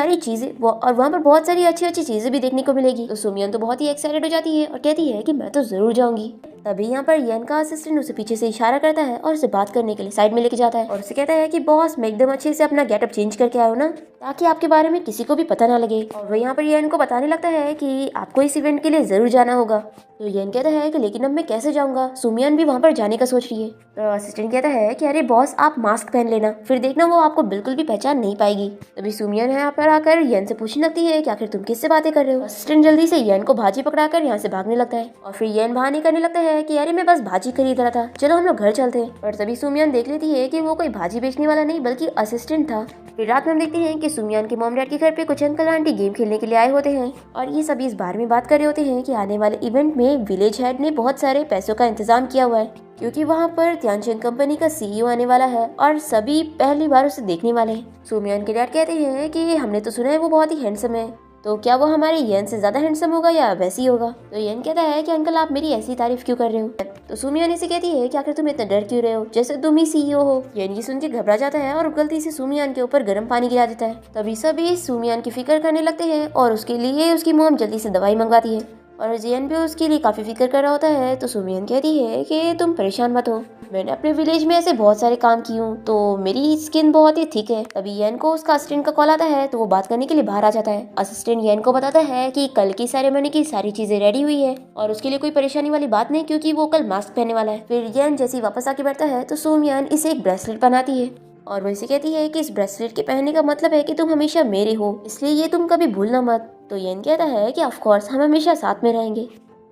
Speaker 1: सारी अच्छी अच्छी चीजें भी देखने को मिलेगी। तो सूमियान तो बहुत ही एक्साइटेड हो जाती है और कहती है कि मैं तो जरूर जाऊंगी। तभी यहाँ पर येन का असिस्टेंट उसे पीछे से इशारा करता है और उसे बात करने के लिए साइड में लेके जाता है और उसे कहता है कि बॉस मैं एकदम अच्छे से अपना गेटअप चेंज करके आया हूँ ना, ताकि आपके बारे में किसी को भी पता ना लगे। और वो यहाँ पर येन को बताने लगता है कि आपको इस इवेंट के लिए जरूर जाना होगा। तो येन कहता है कि लेकिन अब मैं कैसे जाऊंगा, सूमियान भी वहाँ पर जाने का सोच रही है। तो असिस्टेंट कहता है कि अरे बॉस आप मास्क पहन लेना, फिर देखना वो आपको बिल्कुल भी पहचान नहीं पाएगी। तभी सूमियान यहाँ पर आकर येन से पूछने लगती है कि आखिर तुम किससे बातें कर रहे हो। असिस्टेंट जल्दी से येन को भाजी पकड़ाकर यहाँ से भागने लगता है और फिर येन बहाने करने लगता है कि अरे मैं बस भाजी खरीद रहा था, चलो हम लोग घर चलते हैं। और तभी सूमियान देख लेती है कि वो कोई भाजी बेचने वाला नहीं बल्कि असिस्टेंट था। फिर रात में हम देखते हैं कि सूमियान के मॉम डैड के घर पे कुछ अंकल आंटी गेम खेलने के लिए आए होते हैं और ये सभी इस बारे में बात कर रहे होते हैं कि आने वाले इवेंट में विलेज हेड ने बहुत सारे पैसों का इंतजाम किया हुआ है क्योंकि वहाँ पर त्यानचंग कंपनी का सीईओ आने वाला है और सभी पहली बार उसे देखने वाले हैं। सूमियान के डैड कहते हैं कि हमने तो सुना है वो बहुत ही हैंडसम है, तो क्या वो हमारे येन से ज्यादा हैंडसम होगा या वैसी होगा। तो येन कहता है कि अंकल आप मेरी ऐसी तारीफ क्यों कर रहे हो। तो सूमियान इसे कहती है कि आखिर तुम इतना डर क्यों रहे हो, जैसे तुम ही सीईओ हो। येन ये सुन के घबरा जाता है और गलती से सूमियान के ऊपर गर्म पानी गिरा देता है। तभी सभी सूमियान की फिक्र करने लगते हैं और उसके लिए उसकी मॉम जल्दी से दवाई मंगवाती है और येन भी उसके लिए काफी फिक्र कर रहा होता है। तो सूमियान कहती है कि तुम परेशान मत हो, मैंने अपने विलेज में ऐसे बहुत सारे काम किए हूँ तो मेरी स्किन बहुत ही थिक है। तभी येन को उसका असिस्टेंट का कॉल आता है तो वो बात करने के लिए बाहर आ जाता है। असिस्टेंट येन को बताता है कि कल की सेरेमनी की सारी चीजें रेडी हुई है और उसके लिए कोई परेशानी वाली बात नहीं क्योंकि वो कल मास्क पहनने वाला है। फिर येन जैसे ही वापस आके बैठता है तो सूमियान इसे एक ब्रेसलेट बनाती है और वो इसे कहती है कि इस ब्रेसलेट के पहनने का मतलब है कि तुम हमेशा मेरे हो, इसलिए ये तुम कभी भूलना मत। तो येन कहता है कि ऑफ कोर्स हम हमेशा साथ में रहेंगे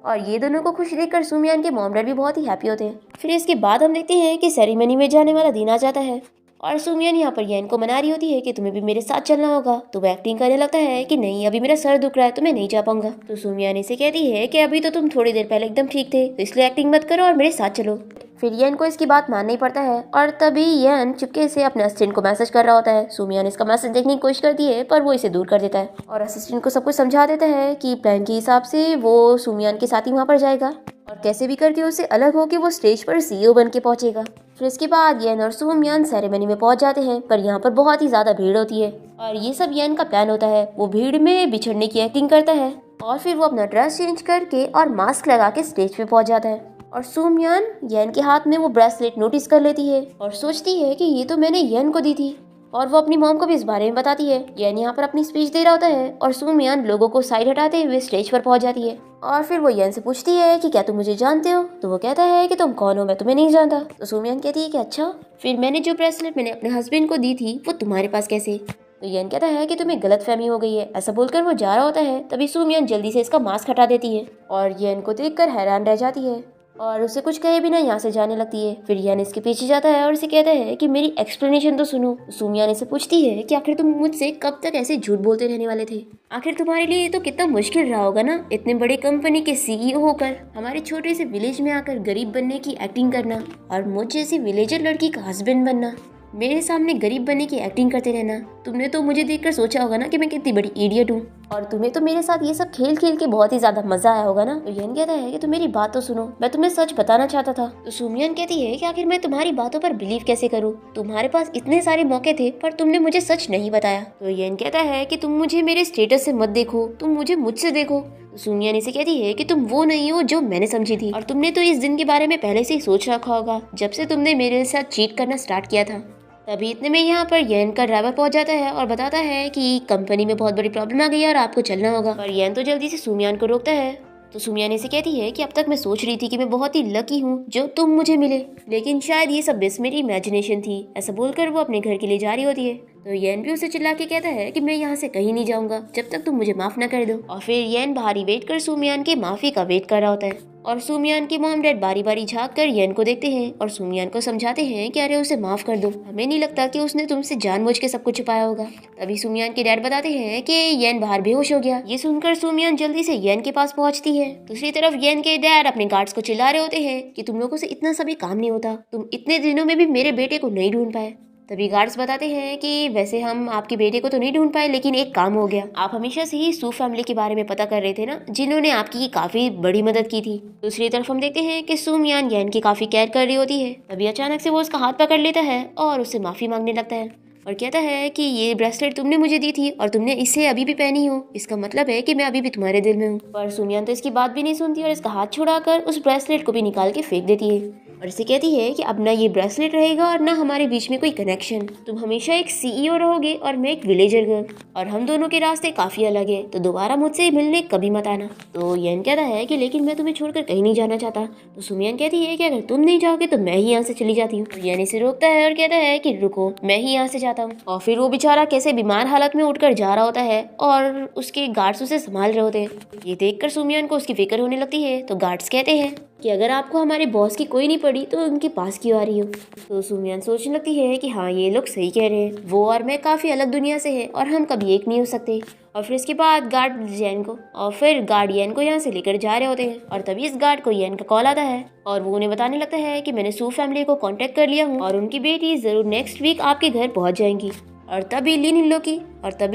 Speaker 1: और ये दोनों को खुश देखकर सूमियान के मॉम डैड भी बहुत ही हैप्पी होते हैं। फिर इसके बाद हम देखते हैं कि सेरेमनी में जाने वाला दिन आ जाता है और सुमियन यहाँ पर येन को मना रही होती है कि तुम्हें भी मेरे साथ चलना होगा। तो वो एक्टिंग करने लगता है कि नहीं, अभी मेरा सर दुख रहा है तो मैं नहीं जा पाऊंगा। तो सुमियन इसे कहती है कि अभी तो तुम थोड़ी देर पहले एकदम ठीक थे, तो इसलिए एक्टिंग मत करो और मेरे साथ चलो। फिर येन को इसकी बात माननी पड़ता है और तभी येन चुपके से अपने असिस्टेंट को मैसेज कर रहा होता है। सुमियन इसका मैसेज देखने की कोशिश करती है पर वो इसे दूर कर देता है और असिस्टेंट को सब कुछ समझा देता है कि प्लान के हिसाब से वो सुमियन के साथ ही वहाँ पर जाएगा और कैसे भी करके उससे अलग होकर वो स्टेज पर सीईओ बन के पहुंचेगा। फिर इसके बाद येन और सुमियन सेरेमनी में पहुंच जाते हैं पर यहाँ पर बहुत ही ज्यादा भीड़ होती है और ये सब येन का प्लान होता है। वो भीड़ में बिछड़ने की एक्टिंग करता है और फिर वो अपना ड्रेस चेंज करके और मास्क लगा के स्टेज पे पहुंच जाता है और सुमियन येन के हाथ में वो ब्रेसलेट नोटिस कर लेती है और सोचती है कि ये तो मैंने येन को दी थी और वो अपनी मॉम को भी इस बारे में बताती है। येन यहाँ पर अपनी स्पीच दे रहा होता है और सुमियन लोगों को साइड हटाते हुए स्टेज पर पहुंच जाती है और फिर वो येन से पूछती है कि क्या तुम मुझे जानते हो। तो वो कहता है कि तुम कौन हो, मैं तुम्हें नहीं जानता। तो सुमियन कहती है कि अच्छा, फिर मैंने जो ब्रेसलेट मैंने अपने हस्बैंड को दी थी वो तुम्हारे पास कैसे। तो येन कहता है कि तुम्हें गलतफहमी हो गई है। ऐसा बोलकर वो जा रहा होता है तभी सुमियन जल्दी से इसका मास्क हटा देती है और येन को देखकर हैरान रह जाती है और उसे कुछ कहे बिना यहाँ से जाने लगती है। फिर येन इसके पीछे जाता है और इसे कहता है कि मेरी एक्सप्लेनेशन तो सुनो। सुमियन इसे पूछती है कि आखिर तुम मुझसे कब तक ऐसे झूठ बोलते रहने वाले थे। आखिर तुम्हारे लिए ये तो कितना मुश्किल रहा होगा ना, इतने बड़े कंपनी के सीईओ होकर हमारे छोटे से विलेज में आकर गरीब बनने की एक्टिंग करना और मुझ जैसी विलेजर लड़की का हस्बैंड बनना, मेरे सामने गरीब बनने की एक्टिंग करते रहना। तुमने तो मुझे देखकर सोचा होगा ना कि मैं कितनी बड़ी इडियट हूँ और तुम्हें तो मेरे साथ ये सब खेल खेल के बहुत ही ज्यादा मजा आया होगा ना। तो येन कहता है कि तुम मेरी बात तो सुनो, मैं तुम्हें सच बताना चाहता था। तो सुमियन कहती है कि आखिर मैं तुम्हारी बातों पर बिलीव कैसे करूँ, तुम्हारे पास इतने सारे मौके थे पर तुमने मुझे सच नहीं बताया। तो येन कहता है कि तुम मुझे मेरे स्टेटस से मत देखो, तुम मुझे मुझसे देखो। तो सुमियन इसे कहती है कि तुम वो नहीं हो जो मैंने समझी थी और तुमने तो इस दिन के बारे में पहले से ही सोच रखा होगा जब से तुमने मेरे साथ चीट करना स्टार्ट किया था। तभी इतने में यहाँ पर येन का ड्राइवर पहुंच जाता है और बताता है कि कंपनी में बहुत बड़ी प्रॉब्लम आ गई है और आपको चलना होगा। और येन तो जल्दी से सुमियन को रोकता है। तो सुमियन इसे कहती है कि अब तक मैं सोच रही थी कि मैं बहुत ही लकी हूँ जो तुम मुझे मिले, लेकिन शायद ये सब बस मेरी इमेजिनेशन थी। ऐसा बोलकर वो अपने घर के लिए जा रही होती है। तो येन भी उसे चिल्ला के कहता है कि मैं यहाँ से कहीं नहीं जाऊंगा जब तक तुम मुझे माफ न कर दो। और फिर येन बाहरी वेट कर सुमियन के माफी का वेट कर रहा होता है और सुमियन की मॉम डैड बारी बारी झाँक कर येन को देखते हैं और सुमियन को समझाते हैं कि अरे उसे माफ कर दो, हमें नहीं लगता कि उसने तुमसे जानबूझ के सब कुछ छुपाया होगा। तभी सुमियन के डैड बताते हैं कि येन बाहर बेहोश हो गया। ये सुनकर सुमियन जल्दी से येन के पास पहुंचती है। दूसरी तरफ येन के डैड अपने गार्ड्स को चिल्ला रहे होते हैं कि तुम लोगों से इतना सा भी काम नहीं होता, तुम इतने दिनों में भी मेरे बेटे को नहीं ढूंढ पाए। तभी गार्ड्स बताते हैं कि वैसे हम आपके बेटे को तो नहीं ढूंढ पाए, लेकिन एक काम हो गया। आप हमेशा से ही सू फैमिली के बारे में पता कर रहे थे ना, जिन्होंने आपकी काफी बड़ी मदद की थी। दूसरी तरफ हम देखते हैं कि सुमियन येन की काफी केयर कर रही होती है। तभी अचानक से वो उसका हाथ पकड़ लेता है और उससे माफी मांगने लगता है और कहता है कि ये ब्रेसलेट तुमने मुझे दी थी और तुमने इसे अभी भी पहनी हो, इसका मतलब है कि मैं अभी भी तुम्हारे दिल में हूँ। पर सुमियन तो इसकी बात भी नहीं सुनती और इसका हाथ छुड़ाकर उस ब्रेसलेट को भी निकाल के फेंक देती है और इसे कहती है कि अब ना ये ब्रेसलेट रहेगा और ना हमारे बीच में कोई कनेक्शन। तुम हमेशा एक सीईओ रहोगे और मैं एक विलेजर गर्ल और हम दोनों के रास्ते काफी अलग है, तो दोबारा मुझसे मिलने कभी मत आना। तो येन कहता है कि लेकिन मैं तुम्हें छोड़कर कहीं नहीं जाना चाहता। तो सुमियन कहती है कि अगर तुम नहीं जाओगे तो मैं ही यहाँ से चली जाती हूँ। तो येन इसे रोकता है और कहता है कि रुको, मैं ही यहाँ से जाता हूँ। और फिर वो बेचारा कैसे बीमार हालत में उठकर जा रहा होता है और उसके गार्ड्स उसे संभाल रहे होते हैं। ये देखकर सुमियन को उसकी फिक्र होने लगती है। तो गार्ड्स कहते हैं कि अगर आपको हमारे बॉस की कोई नहीं पड़ी तो उनके पास क्यों आ रही हो। तो सुमियन सोचने लगती है कि हाँ, ये लोग सही कह रहे हैं, वो और मैं काफ़ी अलग दुनिया से है और हम कभी एक नहीं हो सकते। और फिर इसके बाद गार्ड येन को यहाँ से लेकर जा रहे होते हैं और तभी इस गार्ड को येन का कॉल आता है और वो उन्हें बताने लगता है कि मैंने सू फैमिली को कांटेक्ट कर लिया हूँ और उनकी बेटी ज़रूर नेक्स्ट वीक आपके घर पहुँच जाएंगी। और तभी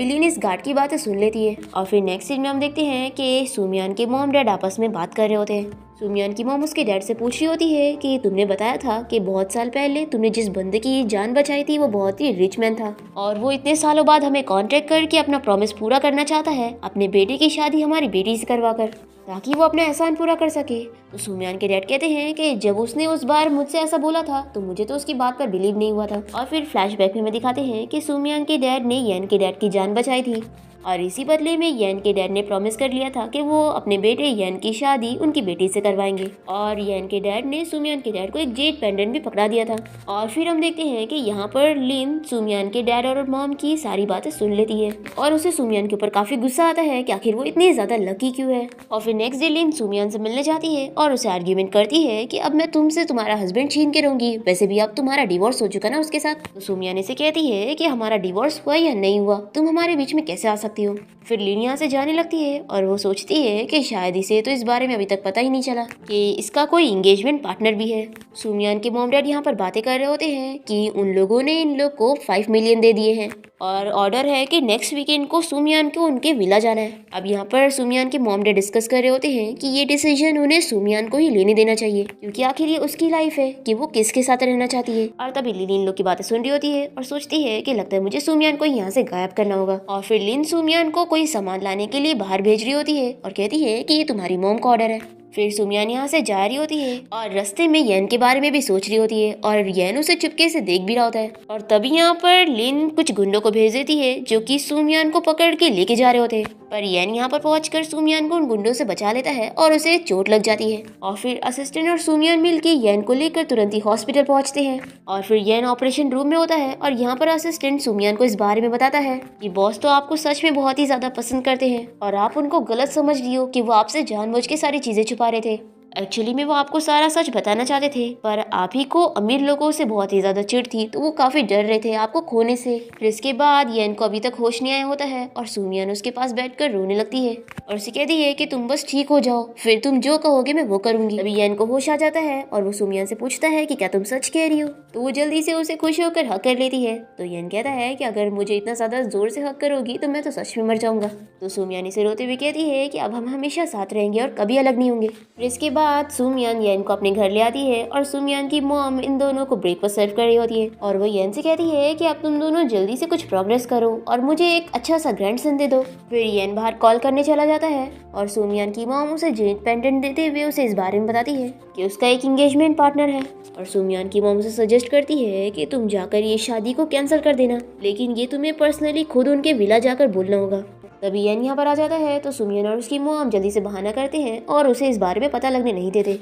Speaker 1: लीन इस गार्ड की बातें सुन लेती है। और फिर नेक्स्ट सीन में हम देखते हैं कि सुमियन के मॉम डैड आपस में बात कर रहे होते हैं। सुमियन की मॉम उसके डैड से पूछ रही होती है कि तुमने बताया था कि बहुत साल पहले तुमने जिस बंदे की जान बचाई थी वो बहुत ही रिच मैन था और वो इतने सालों बाद हमें कांटेक्ट करके अपना प्रॉमिस पूरा करना चाहता है, अपने बेटे की शादी हमारी बेटी से करवाकर, ताकि वो अपना एहसान पूरा कर सके। तो सुमियन के डैड कहते हैं कि जब उसने उस बार मुझसे ऐसा बोला था तो मुझे तो उसकी बात पर बिलीव नहीं हुआ था। और फिर फ्लैशबैक में दिखाते हैं कि सुमियन के डैड ने येन के डैड की जान बचाई थी और इसी बदले में येन के डैड ने प्रॉमिस कर लिया था कि वो अपने बेटे येन की शादी उनकी बेटी से करवाएंगे। और येन के डैड ने सुमियन के डैड को एक जेड पेंडेंट भी पकड़ा दिया था। और फिर हम देखते हैं कि यहाँ पर लिन सुमियन के डैड और मॉम की सारी बातें सुन लेती है और उसे सुमियन के ऊपर काफी गुस्सा आता है कि आखिर वो इतनी ज्यादा लकी क्यों है। और फिर नेक्स्ट डे लिन सुमियन से मिलने जाती है और उसे आर्ग्यूमेंट करती है कि अब मैं तुमसे तुम्हारा हस्बैंड छीन के रहूंगी, वैसे भी अब तुम्हारा डिवोर्स हो चुका ना उसके साथ। तो सुमियान से कहती है कि हमारा डिवोर्स हुआ या नहीं हुआ, तुम हमारे बीच में कैसे आ सकती हो। फिर लिन यहाँ से जाने लगती है और वो सोचती है कि शायद इसे तो इस बारे में अभी तक पता ही नहीं चला कि इसका कोई एंगेजमेंट पार्टनर भी है। सुमियान के मॉम डैड यहाँ पर बातें कर रहे होते हैं कि उन लोगों ने इन लोग को 5 मिलियन दे दिए हैं और ऑर्डर है कि नेक्स्ट वीकेंड को सुमियान को उनके विला जाना है। अब यहाँ पर सुमियान के मॉम डैड डिस्कस कर रहे होते हैं कि ये डिसीजन उन्हें सुमियान को ही लेने देना चाहिए, क्योंकि आखिर ये उसकी लाइफ है कि वो किसके साथ रहना चाहती है। और तभी लिन इन लोग की बातें सुन रही होती है और सोचती है कि लगता है मुझे सुमियान को यहाँ से गायब करना होगा। और फिर लिन सुमियान को कोई सामान लाने के लिए बाहर भेज रही होती है और कहती है कि ये तुम्हारी मॉम का ऑर्डर है। फिर सुमियान यहाँ से जा रही होती है और रास्ते में येन के बारे में भी सोच रही होती है और येन उसे चुपके से देख भी रहा होता है। और तभी यहाँ पर लिन कुछ गुंडों को भेज देती है जो कि सुमियान को पकड़ के लेके जा रहे होते हैं, पर येन यहाँ पर पहुंचकर सुमियान को उन गुंडों से बचा लेता है और उसे चोट लग जाती है। और फिर असिस्टेंट और सुमियान मिलकर येन को लेकर तुरंत ही हॉस्पिटल पहुंचते हैं और फिर येन ऑपरेशन रूम में होता है और यहाँ पर असिस्टेंट सुमियान को इस बारे में बताता है कि बॉस तो आपको सच में बहुत ही ज्यादा पसंद करते हैं और आप उनको गलत समझ रही हो कि वो आपसे जानबूझ के सारी चीजें छुपा रहे थे। एक्चुअली में वो आपको सारा सच बताना चाहते थे, पर आप ही को अमीर लोगों से बहुत ही ज्यादा चिढ़ थी, तो वो काफी डर रहे थे आपको खोने से। फिर इसके बाद येन को अभी तक होश नहीं आया होता है और सुमियान उसके पास बैठकर रोने लगती है और उसे कहती है कि तुम बस ठीक हो जाओ, फिर तुम जो कहोगे मैं वो करूंगी। अभी येन को होश आ जाता है और वो सुमियान से पूछता है कि क्या तुम सच कह रही हो, तो वो जल्दी से उसे खुश होकर हक कर लेती है। तो येन कहता है कि अगर मुझे इतना ज्यादा जोर से हक करोगी तो मैं तो सच में मर जाऊंगा। तो सुमियान इसे रोते हुए कहती है कि अब हम हमेशा साथ रहेंगे और कभी अलग नहीं होंगे। फिर इसके बाद सुमियान येन को अपने घर ले आती है और सुमियान की मॉम इन दोनों को ब्रेकफास्ट सर्व कर रही होती है और वो येन से कहती है कि अब तुम दोनों जल्दी से कुछ प्रोग्रेस करो और मुझे एक अच्छा सा ग्रैंडसन दे दो। फिर येन बाहर कॉल करने चला जाता है और सुमियान की मॉम उसे जेड पेंडेंट देते हुए उसे इस बारे में बताती है कि उसका एक एंगेजमेंट पार्टनर है और सुमियान की मॉम उसे सजेस्ट करती है कि तुम जाकर ये शादी को कैंसिल कर देना, लेकिन ये तुम्हें पर्सनली खुद उनके विला जाकर बोलना होगा। तभी येन यहाँ पर आ जाता है तो सुमियान और उसकी मॉम जल्दी से बहाना करते हैं और उसे इस बारे में पता लगने नहीं देते।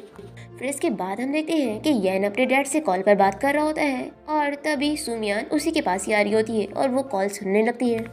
Speaker 1: फिर इसके बाद हम देखते हैं कि येन अपने डैड से कॉल पर बात कर रहा होता है और तभी सुमियान उसी के पास ही आ रही होती है और वो कॉल सुनने लगती है।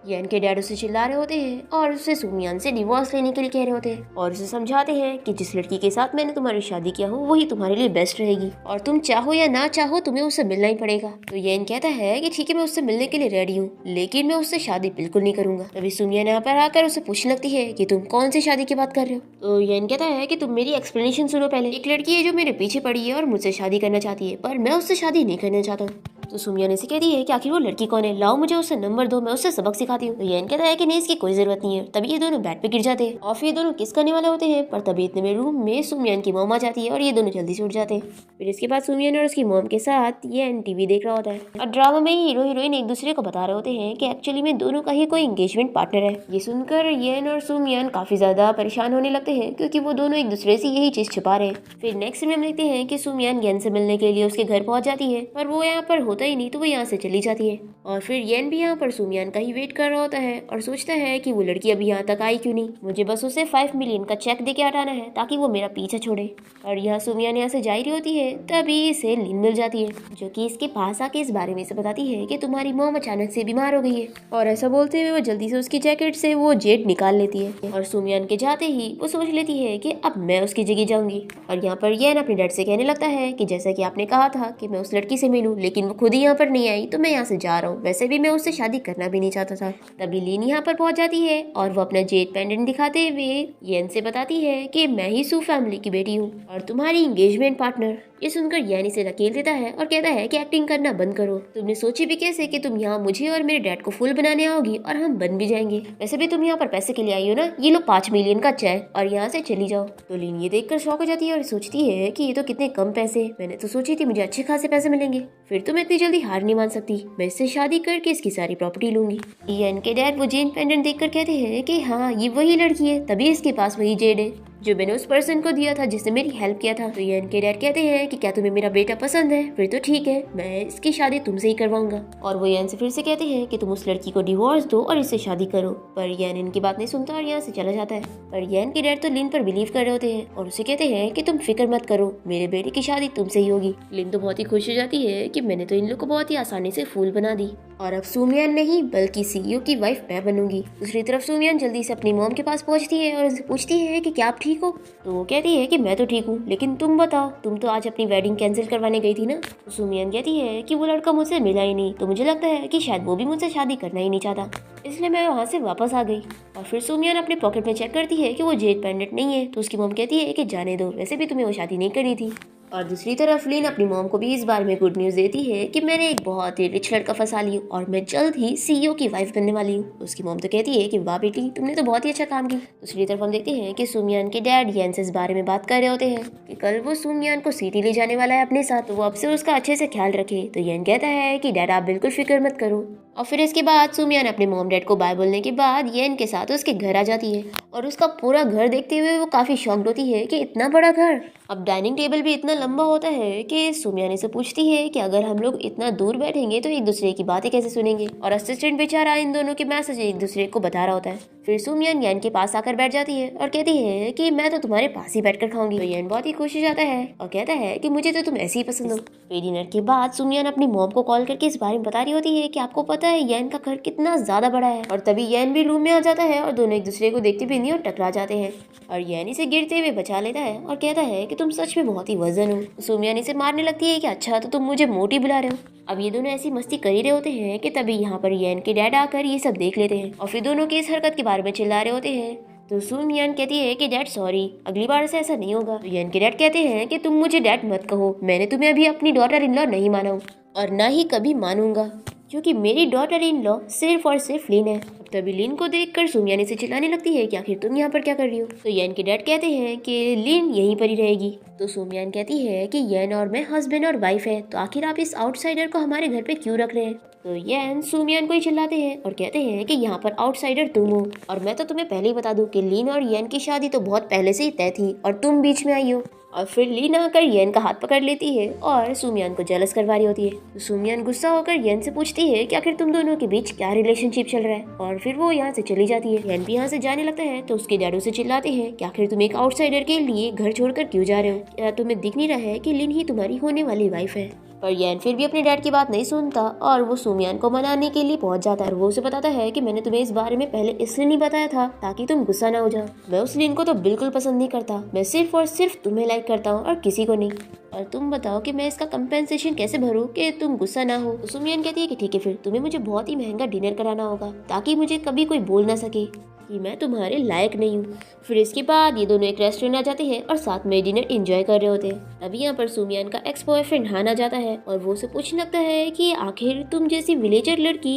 Speaker 1: येन के डैड उसे चिल्ला रहे होते हैं और उसे सुमियान से डिवोर्स लेने के लिए कह रहे होते हैं और उसे समझाते हैं कि जिस लड़की के साथ मैंने तुम्हारी शादी किया हो वही तुम्हारे लिए बेस्ट रहेगी और तुम चाहो या ना चाहो तुम्हें उससे मिलना ही पड़ेगा। तो येन कहता है कि ठीक है मैं उससे मिलने के लिए रेडी हूँ, लेकिन मैं उससे शादी बिल्कुल नहीं करूंगा। तभी सुमियान यहाँ पर आकर उसे पूछने लगती है कि तुम कौन सी शादी की बात कर रहे हो। तो येन कहता है कि तुम मेरी एक्सप्लेनेशन सुनो पहले। एक लड़की है जो मेरे पीछे पड़ी है और मुझसे शादी करना चाहती है, पर मैं उससे शादी नहीं करना चाहता हूँ। तो सुमियान से कहती है कि आखिर वो लड़की कौन है, लाओ मुझे उससे नंबर दो, मैं उससे सबक सिखाती हूँ। तो येन कहता है कि नहीं इसकी कोई जरूरत नहीं है। तभी ये दोनों बेड पे गिर जाते हैं और फिर ये दोनों किस करने वाले होते हैं, पर तभी इतने में रूम में सुमियान की मॉम आ जाती है और ये दोनों जल्दी से उठ जाते हैं। फिर इसके बाद सुमियान और उसकी मॉम के साथ येन टीवी देख रहा होता है और ड्रामा में हीरो हीरोइन एक दूसरे को बता रहे होते हैं कि एक्चुअली में दोनों का ही कोई एंगेजमेंट पार्टनर है। ये सुनकर येन और सुमियान काफी ज्यादा परेशान होने लगते हैं क्योंकि वो दोनों एक दूसरे से यही चीज छुपा रहे हैं। फिर नेक्स्ट में हम देखते हैं कि सुमियान येन से मिलने के लिए उसके घर पहुंच जाती है, पर वो यहाँ पर होता ही नहीं, तो वो यहाँ से चली जाती है। और फिर येन भी यहाँ पर सुमियान का ही वेट कर रहा होता है और सोचता है कि वो लड़की अभी यहाँ तक आई क्यों नहीं, मुझे बस उसे 5 मिलियन का चेक देके हटाना है ताकि वो मेरा पीछा छोड़े। और यहाँ सुमियान यहाँ से जा रही होती है तभी इसे लिन मिल जाती है जो कि इसके पास आके इस बारे में से बताती है कि तुम्हारी मॉम अचानक से बीमार हो गई है। और ऐसा बोलते हुए वो जल्दी से उसकी जैकेट से वो जेट निकाल लेती है और सुमियान के जाते ही वो सोच लेती है कि अब मैं उसकी जगह जाऊंगी। और यहाँ पर येन अपने डैड से कहने लगता है कि जैसा कि आपने कहा था कि मैं उस लड़की से मिलूं, लेकिन वो खुद ही यहाँ पर नहीं आई, तो मैं यहाँ से जा रहा हूँ, वैसे भी मैं उससे शादी करना भी नहीं चाहता था। तभी लिन यहाँ पर पहुंच जाती है और वो अपना जेट पेंडेंट दिखाते हुए येन से बताती है कि मैं ही सू फैमिली की बेटी हूँ और तुम्हारी एंगेजमेंट पार्टनर। ये सुनकर येन इसे धकेल देता है और कहता है कि एक्टिंग करना बंद करो, तुमने सोची भी कैसे कि तुम यहाँ मुझे और मेरे डैड को फुल बनाने आओगी और हम बन भी जाएंगे, वैसे भी तुम यहाँ पर पैसे के लिए आई हो ना, ये लो 5 मिलियन का चेक और यहाँ से चली जाओ। तो लिन ये देखकर शॉक हो जाती है और सोचती है कि ये तो कितने कम पैसे, मैंने तो सोची थी मुझे अच्छे खासे पैसे मिलेंगे। फिर तो मैं इतनी जल्दी हार नहीं मान सकती, मैं इससे शादी करके इसकी सारी प्रॉपर्टी लूंगी। येन के डैड वो जेन पेंडेंट देखकर कहते हैं कि हाँ ये वही लड़की है, तभी इसके पास वही जेड है जो मैंने उस पर्सन को दिया था जिसने मेरी हेल्प किया था। तो येन के डैड कहते हैं कि क्या तुम्हें मेरा बेटा पसंद है, फिर तो ठीक है, मैं इसकी शादी तुमसे ही करवाऊंगा। और वो येन से फिर से कहते हैं कि तुम उस लड़की को डिवोर्स दो और इससे शादी करो, पर येन इनकी बात नहीं सुनता और यहाँ से चला जाता है। पर येन के डैड तो लिन पर बिलीव कर रहे होते हैं और उसे कहते हैं कि तुम फिक्र मत करो, मेरे बेटे की शादी तुमसे ही होगी। लिन तो बहुत ही खुश हो जाती है कि मैंने तो इन लोग को बहुत ही आसानी से फूल बना दी। और अब सुमियान नहीं बल्कि सीईओ की वाइफ मैं बनूंगी। दूसरी तरफ सुमियान जल्दी से अपनी मॉम के पास पहुंचती है और उनसे पूछती है कि क्या आप ठीक हो। तो वो कहती है कि मैं तो ठीक हूँ, लेकिन तुम बताओ, तुम तो आज अपनी वेडिंग कैंसिल करवाने गई थी ना। तो सुमियान कहती है कि वो लड़का मुझसे मिला ही नहीं, तो मुझे लगता है कि शायद वो भी मुझसे शादी करना ही नहीं चाहता, इसलिए मैं वहाँ से वापस आ गई। और फिर सुमियान अपने पॉकेट में चेक करती है कि वो जेड पेंडेंट नहीं है। तो उसकी मॉम कहती है कि जाने दो, वैसे भी तुम्हें वो शादी नहीं करनी थी। और दूसरी तरफ लिन अपनी मॉम को भी इस बारे में गुड न्यूज़ देती है कि मैंने एक बहुत ही रिच लड़का फंसा ली हूँ और मैं जल्द ही सीईओ की वाइफ बनने वाली हूँ। उसकी मॉम तो कहती है कि वाह बेटी, तुमने तो बहुत ही अच्छा काम किया। दूसरी तरफ हम देखते हैं कि सुमियान के डैड येन से इस बारे में बात कर रहे होते हैं कि कल वो सुमियान को सिटी ले जाने वाला है अपने साथ, तो वो अब से उसका अच्छे से ख्याल रखे। तो येन कहता है कि डैड आप बिल्कुल फिक्र मत करो। और फिर इसके बाद सुमियान अपने मॉम डैड को बाय बोलने के बाद येन के साथ उसके घर आ जाती है और उसका पूरा घर देखते हुए वो काफी शॉक्ड होती है कि इतना बड़ा घर। अब डाइनिंग टेबल भी इतना लंबा होता है कि सुमियान से पूछती है कि अगर हम लोग इतना दूर बैठेंगे तो एक दूसरे की बातें कैसे सुनेंगे। और असिस्टेंट बेचारा इन दोनों के मैसेज एक दूसरे को बता रहा होता है। फिर सुमियान येन के पास आकर बैठ जाती है और कहती है कि मैं तो तुम्हारे पास ही बैठकर खाऊंगी। तो येन बहुत ही खुश हो जाता है और कहता है कि मुझे तो तुम ऐसे ही पसंद हो। फिर डिनर के बाद सुमियान अपनी मॉम को कॉल करके इस बारे में बता रही होती है कि आपको पता है येन का घर कितना ज्यादा बड़ा है। और तभी येन भी रूम में आ जाता है और दोनों एक दूसरे को देखते भी नहीं और टकरा जाते हैं। और येन इसे गिरते हुए बचा लेता है और कहता है कि तुम सच में बहुत ही वजन हो। सुमियान इसे मारने लगती है कि अच्छा तो तुम मुझे मोटी बुला रहे हो। अब ये दोनों ऐसी मस्ती कर ही रहे होते हैं कि तभी यहाँ पर येन के डैड आकर ये सब देख लेते हैं और फिर दोनों की इस हरकत के बारे में चिल्ला रहे होते हैं। तो सुमियान कहती है कि डैड सॉरी, अगली बार से ऐसा नहीं होगा। तो येन के डैड कहते हैं कि तुम मुझे डैड मत कहो, मैंने तुम्हें अभी अपनी डॉटर इन लॉ नहीं माना हूँ और ना ही कभी मानूंगा, क्योंकि मेरी डॉटर इन लॉ सिर्फ और सिर्फ लिन है। तभी लिन को देखकर सुमियान इसे चिल्लाने लगती है कि आखिर तुम यहाँ पर क्या कर रही हो। तो येन के डैड कहते हैं कि लिन यहीं पर ही रहेगी। तो सुमियान कहती है कि येन और मैं हस्बैंड और वाइफ है, तो आखिर आप इस आउटसाइडर को हमारे घर पे क्यों रख रहे हैं। तो येन सुमियान को ही चिल्लाते हैं और कहते हैं कि यहाँ पर आउटसाइडर तुम हो और मैं तो तुम्हें पहले ही बता दूं कि लिन और येन की शादी तो बहुत पहले से ही तय थी और तुम बीच में आई हो। और फिर लीन आकर येन का हाथ पकड़ लेती है और सुमियान को जेलस करवा रही होती है। तो सुमियान गुस्सा होकर येन से पूछती है कि आखिर तुम दोनों के बीच क्या रिलेशनशिप चल रहा है और फिर वो यहाँ से चली जाती है। येन भी यहाँ से जाने लगता है तो उसके डैडो से चिल्लाते हैं कि आखिर तुम एक आउटसाइडर के लिए घर छोड़कर क्यों जा रहे हो, क्या तुम्हें दिख नहीं रहा है कि लिन ही तुम्हारी होने वाली वाइफ है। पर येन फिर भी अपने डैड की बात नहीं सुनता और वो सुमियान को मनाने के लिए पहुंच जाता है और वो उसे बताता है कि मैंने तुम्हें इस बारे में पहले इसलिए नहीं बताया था ताकि तुम गुस्सा ना हो जाओ। मैं उस लिन को तो बिल्कुल पसंद नहीं करता, मैं सिर्फ और सिर्फ तुम्हें लाइक करता हूँ और किसी को नहीं। और तुम बताओ कि मैं इसका कंपेंसेशन कैसे भरूं कि तुम गुस्सा ना हो। तो सुमियान कहती है कि ठीक है, फिर तुम्हें मुझे बहुत ही महंगा डिनर कराना होगा ताकि मुझे कभी कोई बोल ना सके कि मैं तुम्हारे लायक नहीं हूँ। फिर इसके बाद ये दोनों एक रेस्टोरेंट आ जाते हैं और साथ में डिनर एंजॉय कर रहे होते हैं। तभी यहाँ पर सुमियान का एक्स बॉयफ्रेंड हान आ जाता है और वो उसे पूछने लगता है कि आखिर तुम जैसी विलेजर लड़की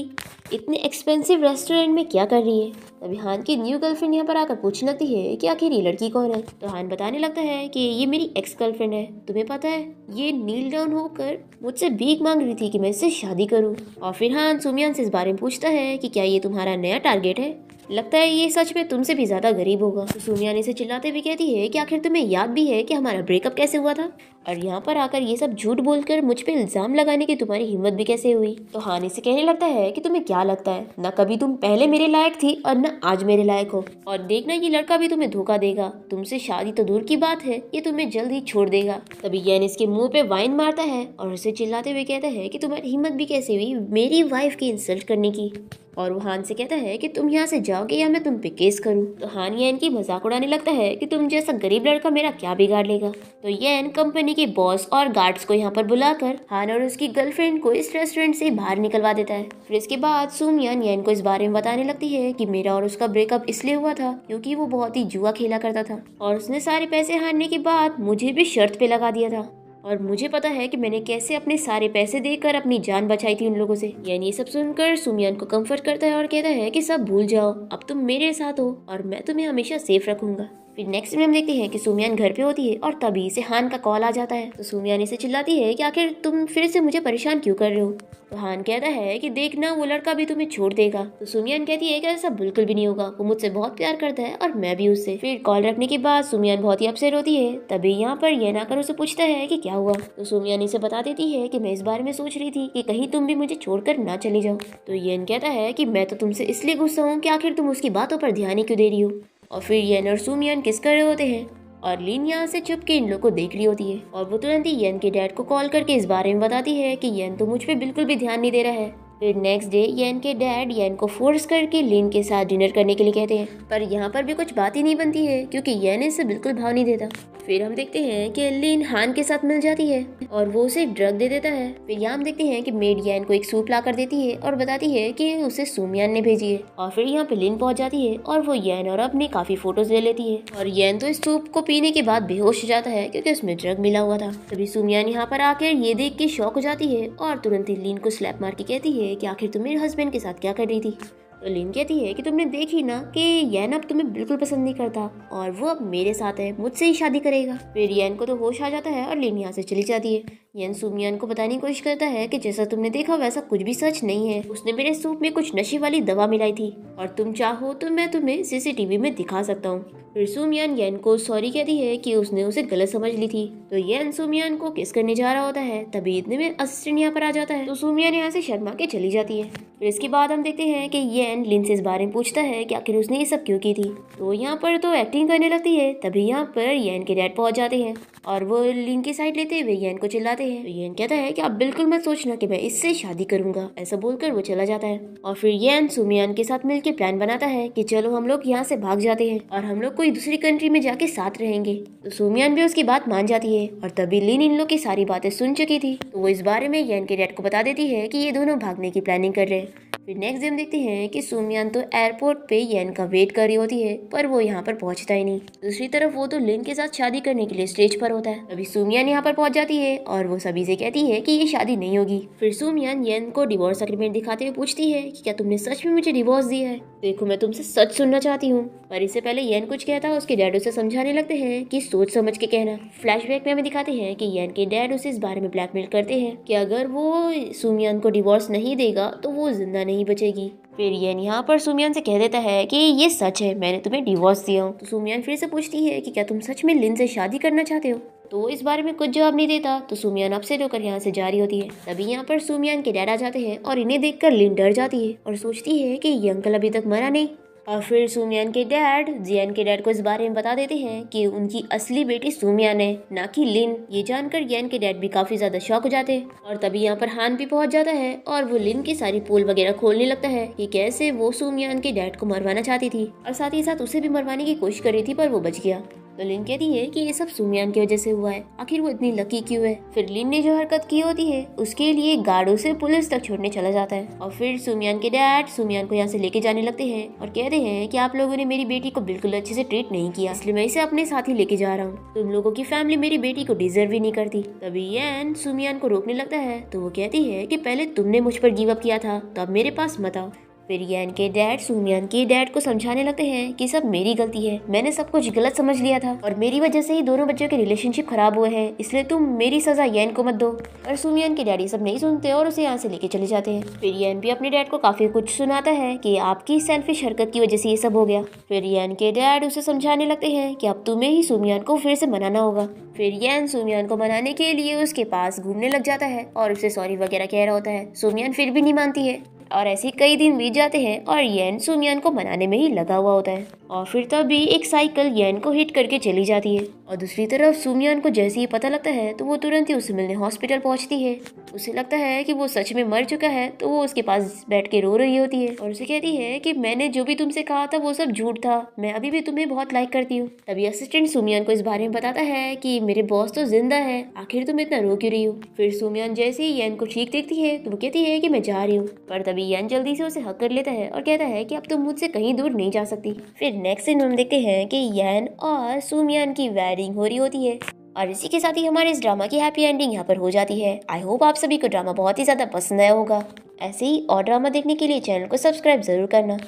Speaker 1: इतने एक्सपेंसिव रेस्टोरेंट में क्या कर रही है। तभी हान की न्यू गर्लफ्रेंड यहाँ पर आकर पूछने लगती है कि आखिर ये लड़की कौन है। तो हान बताने लगता है कि ये मेरी एक्स गर्लफ्रेंड है, तुम्हें पता है ये नील डाउन होकर मुझसे भीख मांग रही थी कि मैं इससे शादी करूं। और फिर हान सुमियान से इस बारे में पूछता है कि क्या ये तुम्हारा नया टारगेट है, लगता है ये सच में तुमसे भी ज्यादा गरीब होगा। तो सुमियान इसे चिल्लाते हुए कहती है कि आखिर तुम्हें याद भी है कि हमारा ब्रेकअप कैसे हुआ था और यहाँ पर आकर ये सब झूठ बोलकर मुझ पे इल्जाम लगाने की तुम्हारी हिम्मत भी कैसे हुई। तो हान इसे कहने लगता है कि तुम्हें क्या लगता है, न कभी तुम पहले मेरे लायक थी और न आज मेरे लायक हो, और देखना ये लड़का भी तुम्हें धोखा देगा, तुमसे शादी तो दूर की बात है ये तुम्हें जल्द ही छोड़ देगा। तभी येन इसके मुंह पे वाइन मारता है और उसे चिल्लाते हुए कहता है कि तुम्हारी हिम्मत भी कैसे हुई मेरी वाइफ की इंसल्ट करने की। और वो हान से कहता है कि तुम यहाँ से जाओगे या मैं तुम पे केस करूँ। तो हान येन की मजाक उड़ाने लगता है कि तुम जैसा गरीब लड़का मेरा क्या बिगाड़ लेगा। तो येन कंपनी के बॉस और गार्ड्स को यहाँ पर बुलाकर हान और उसकी गर्लफ्रेंड को इस रेस्टोरेंट से बाहर निकलवा देता है। फिर इसके बाद सुमियान येन को इस बारे में बताने लगती है कि मेरा और उसका ब्रेकअप इसलिए हुआ था क्योंकि वो बहुत ही जुआ खेला करता था और उसने सारे पैसे हारने के बाद मुझे भी शर्त पे लगा दिया था और मुझे पता है कि मैंने कैसे अपने सारे पैसे देकर अपनी जान बचाई थी उन लोगों से। यानी ये सब सुनकर सुमियान को कंफर्ट करता है और कहता है कि सब भूल जाओ, अब तुम मेरे साथ हो और मैं तुम्हें हमेशा सेफ रखूंगा। फिर नेक्स्ट में हम देखते हैं कि सुमियान घर पे होती है और तभी से हान का कॉल आ जाता है। तो सुमियान इसे चिल्लाती है कि आखिर तुम फिर से मुझे परेशान क्यों कर रहे हो। तो हान कहता है कि देखना वो लड़का भी तुम्हें छोड़ देगा। तो सुमियान कहती है कि ऐसा बिल्कुल भी नहीं होगा, वो मुझसे बहुत प्यार करता है और मैं भी उससे। फिर कॉल रखने के बाद सुमियान बहुत ही अपसेट होती है। तभी यहाँ पर येन आकर उसे पूछता है कि क्या हुआ। तो सुमियान इसे बता देती है कि मैं इस बारे में सोच रही थी कि कहीं तुम भी मुझे छोड़कर ना चले जाओ। तो येन कहता है कि मैं तो तुमसे इसलिए गुस्सा हूँ कि आखिर तुम उसकी बातों पर ध्यान ही क्यों दे रही हो। और फिर येन और सुमियान किस कर रहे होते हैं और लिन यहाँ से चुप के इन लोग को देख रही होती है और वो तुरंत ही येन के डैड को कॉल करके इस बारे में बताती है कि येन तो मुझ पे बिल्कुल भी ध्यान नहीं दे रहा है फिर नेक्स्ट डे येन के डैड येन को फोर्स करके लिन के साथ डिनर करने के लिए कहते हैं, पर यहाँ पर भी कुछ बात ही नहीं बनती है क्योंकि येन इसे बिल्कुल भाव नहीं देता। फिर हम देखते हैं कि लिन हान के साथ मिल जाती है और वो उसे ड्रग दे देता है। फिर यहाँ हम देखते हैं कि मेड येन को एक सूप ला कर देती है और बताती है कि उसे सुमियान ने भेजी है। और फिर यहाँ पे लिन पहुंच जाती है और वो येन और अपनी काफी फोटोज ले लेती है। और येन तो इस सूप को पीने के बाद बेहोश हो जाता है क्योंकि उसमें ड्रग मिला हुआ था। तभी सुमियान यहाँ पर आकर ये देख के शॉक हो जाती है और तुरंत ही लिन को स्लैप मार के कहती है कि आखिर तुम मेरे हस्बैंड के साथ क्या कर रही थी। तो लिन कहती है कि तुमने देखी ना कि येन अब तुम्हें बिल्कुल पसंद नहीं करता और वो अब मेरे साथ है, मुझसे ही शादी करेगा। फिर येन को तो होश आ जाता है और लिन यहाँ से चली जाती है। येन सुमियान को बताने की कोशिश करता है कि जैसा तुमने देखा वैसा कुछ भी सच नहीं है, उसने मेरे सूप में कुछ नशे वाली दवा मिलाई थी और तुम चाहो तो मैं तुम्हें सीसीटीवी में दिखा सकता हूँ। फिर सुमियान येन को सॉरी कहती है कि उसने उसे गलत समझ ली थी। तो येन सुमियान को किस करने जा रहा होता है, तभी इतने में असिस्टेंट यहाँ पर आ जाता है। तो सुमियान यहाँ से शर्मा के चली जाती है। फिर इसके बाद हम देखते हैं कि येन लिन से इस बारे में पूछता है कि आखिर उसने ये सब क्यों की थी। तो यहाँ पर तो एक्टिंग करने लगती है। तभी यहाँ पर येन के डैड पहुंच जाते हैं और वो लिन की साइड लेते हुए येन को चिल्लाते हैं। तो येन कहता है कि आप बिल्कुल मत सोचना कि मैं इससे शादी करूंगा, ऐसा बोलकर वो चला जाता है। और फिर येन सुमियान के साथ मिलकर प्लान बनाता है कि चलो हम लोग यहाँ से भाग जाते हैं और हम लोग कोई दूसरी कंट्री में जाके साथ रहेंगे। तो सुमियान भी उसकी बात मान जाती है और तभी लिन इन लोग की सारी बातें सुन चुकी थी। तो वो इस बारे में येन के डैड को बता देती है कि ये दोनों भागने की प्लानिंग कर रहे हैं। फिर नेक्स्ट डे हम देखते हैं कि सुमियान तो एयरपोर्ट पे येन का वेट कर रही होती है, पर वो यहाँ पर पहुंचता ही नहीं। दूसरी तरफ वो तो लिन के साथ शादी करने के लिए स्टेज पर होता है। अभी सुमियान यहाँ पर पहुंच जाती है और वो सभी से कहती है कि ये शादी नहीं होगी। फिर सुमियान येन को डिवोर्स एग्रीमेंट दिखाते हुए पूछती है कि क्या तुमने सच में मुझे डिवोर्स दिया है? देखो मैं तुमसे सच सुनना चाहती हूँ। पर इससे पहले येन कुछ कहता है, उसके डैड उसे समझाने लगते हैं कि सोच समझ के कहना। फ्लैशबैक में हमें दिखाते हैं कि येन के डैड उसे इस बारे में ब्लैकमेल करते हैं कि अगर वो सुमियान को डिवोर्स नहीं देगा तो वो जिंदा नहीं बचेगी। फिर येन यहाँ पर सुमियान से कह देता है कि ये सच है, मैंने तुम्हें डिवोर्स दिया हूँ। तो सुमियान फिर से पूछती है कि क्या तुम सच में लिन से शादी करना चाहते हो? तो वो इस बारे में कुछ जवाब नहीं देता। तो सुमियान अपसेट होकर यहाँ से जा रही होती है। तभी यहाँ पर सुमियान के डैड आ जाते हैं और इन्हें देखकर लिन डर जाती है और सोचती है कि ये अंकल अभी तक मरा नहीं। और फिर सुमियान के डैड जियान के डैड को इस बारे में बता देते हैं कि उनकी असली बेटी सुमियान है, ना कि लिन। ये जानकर येन के डैड भी काफी ज्यादा शॉक हो जाते हैं। और तभी यहाँ पर हान भी पहुंच जाता है और वो लिन की सारी पोल वगैरह खोलने लगता है कि कैसे वो सुमियान के डैड को मरवाना चाहती थी और साथ ही साथ उसे भी मरवाने की कोशिश कर रही थी, पर वो बच गया। तो लिन कहती है कि ये सब सुमियान की वजह से हुआ है, आखिर वो इतनी लकी क्यों है। फिर लिन ने जो हरकत की होती है उसके लिए गार्डों से पुलिस तक छोड़ने चला जाता है। और फिर सुमियान के डैड सुमियान को यहाँ से लेके जाने लगते हैं और कहते हैं कि आप लोगों ने मेरी बेटी को बिल्कुल अच्छे से ट्रीट नहीं किया, इसलिए मैं इसे अपने साथ ही लेके जा रहा हूँ। तुम लोगों की फैमिली मेरी बेटी को डिजर्व ही नहीं करती। तभी येन सुमियान को रोकने लगता है। तो वो कहती है कि पहले तुमने मुझ पर गिव अप किया था, तो अब मेरे पास मत आओ। फिर येन के डैड सुमियान के डैड को समझाने लगते हैं कि सब मेरी गलती है, मैंने सब कुछ गलत समझ लिया था और मेरी वजह से ही दोनों बच्चों के रिलेशनशिप खराब हुए हैं, इसलिए तुम मेरी सजा येन को मत दो। और सुमियान के डैडी सब नहीं सुनते और उसे यहाँ से लेके चले जाते हैं। फिर येन भी अपने डैड को काफी कुछ सुनाता है कि आपकी सेल्फिश हरकत की वजह से ये सब हो गया। फिर येन के डैड उसे समझाने लगते हैं कि अब तुम्हें ही सुमियान को फिर से मनाना होगा। फिर येन सुमियान को मनाने के लिए उसके पास घूमने लग जाता है और उसे सॉरी वगैरह कह रहा होता है। सुमियान फिर भी नहीं मानती है और ऐसे कई दिन बीत जाते हैं और येन सुमियान को मनाने में ही लगा हुआ होता है। और फिर तभी एक साइकिल येन को हिट करके चली जाती है और दूसरी तरफ सुमियान को जैसे ही पता लगता है तो वो तुरंत ही उसे मिलने हॉस्पिटल पहुंचती है। उसे लगता है कि वो सच में मर चुका है, तो वो उसके पास बैठ के रो रही होती है और उसे कहती है कि मैंने जो भी तुमसे कहा था वो सब झूठ था, मैं अभी भी तुम्हें बहुत लाइक करती हूँ। तभी असिस्टेंट सुमियान को इस बारे में बताता है कि मेरे बॉस तो जिंदा है, आखिर तुम इतना रो क्यों रही हो। फिर सुमियान जैसे ही येन को ठीक देखती है तो वो कहती है कि मैं जा रही हूँ, पर तभी येन जल्दी से उसे हक कर लेता है और कहता है कि अब तुम मुझसे कहीं दूर नहीं जा सकती। फिर नेक्स्ट सीन हम देखते हैं कि येन और सुमियान की वेडिंग हो रही होती है और इसी के साथ ही हमारे इस ड्रामा की हैप्पी एंडिंग यहाँ पर हो जाती है। आई होप आप सभी को ड्रामा बहुत ही ज्यादा पसंद आया होगा। ऐसे ही और ड्रामा देखने के लिए चैनल को सब्सक्राइब जरूर करना।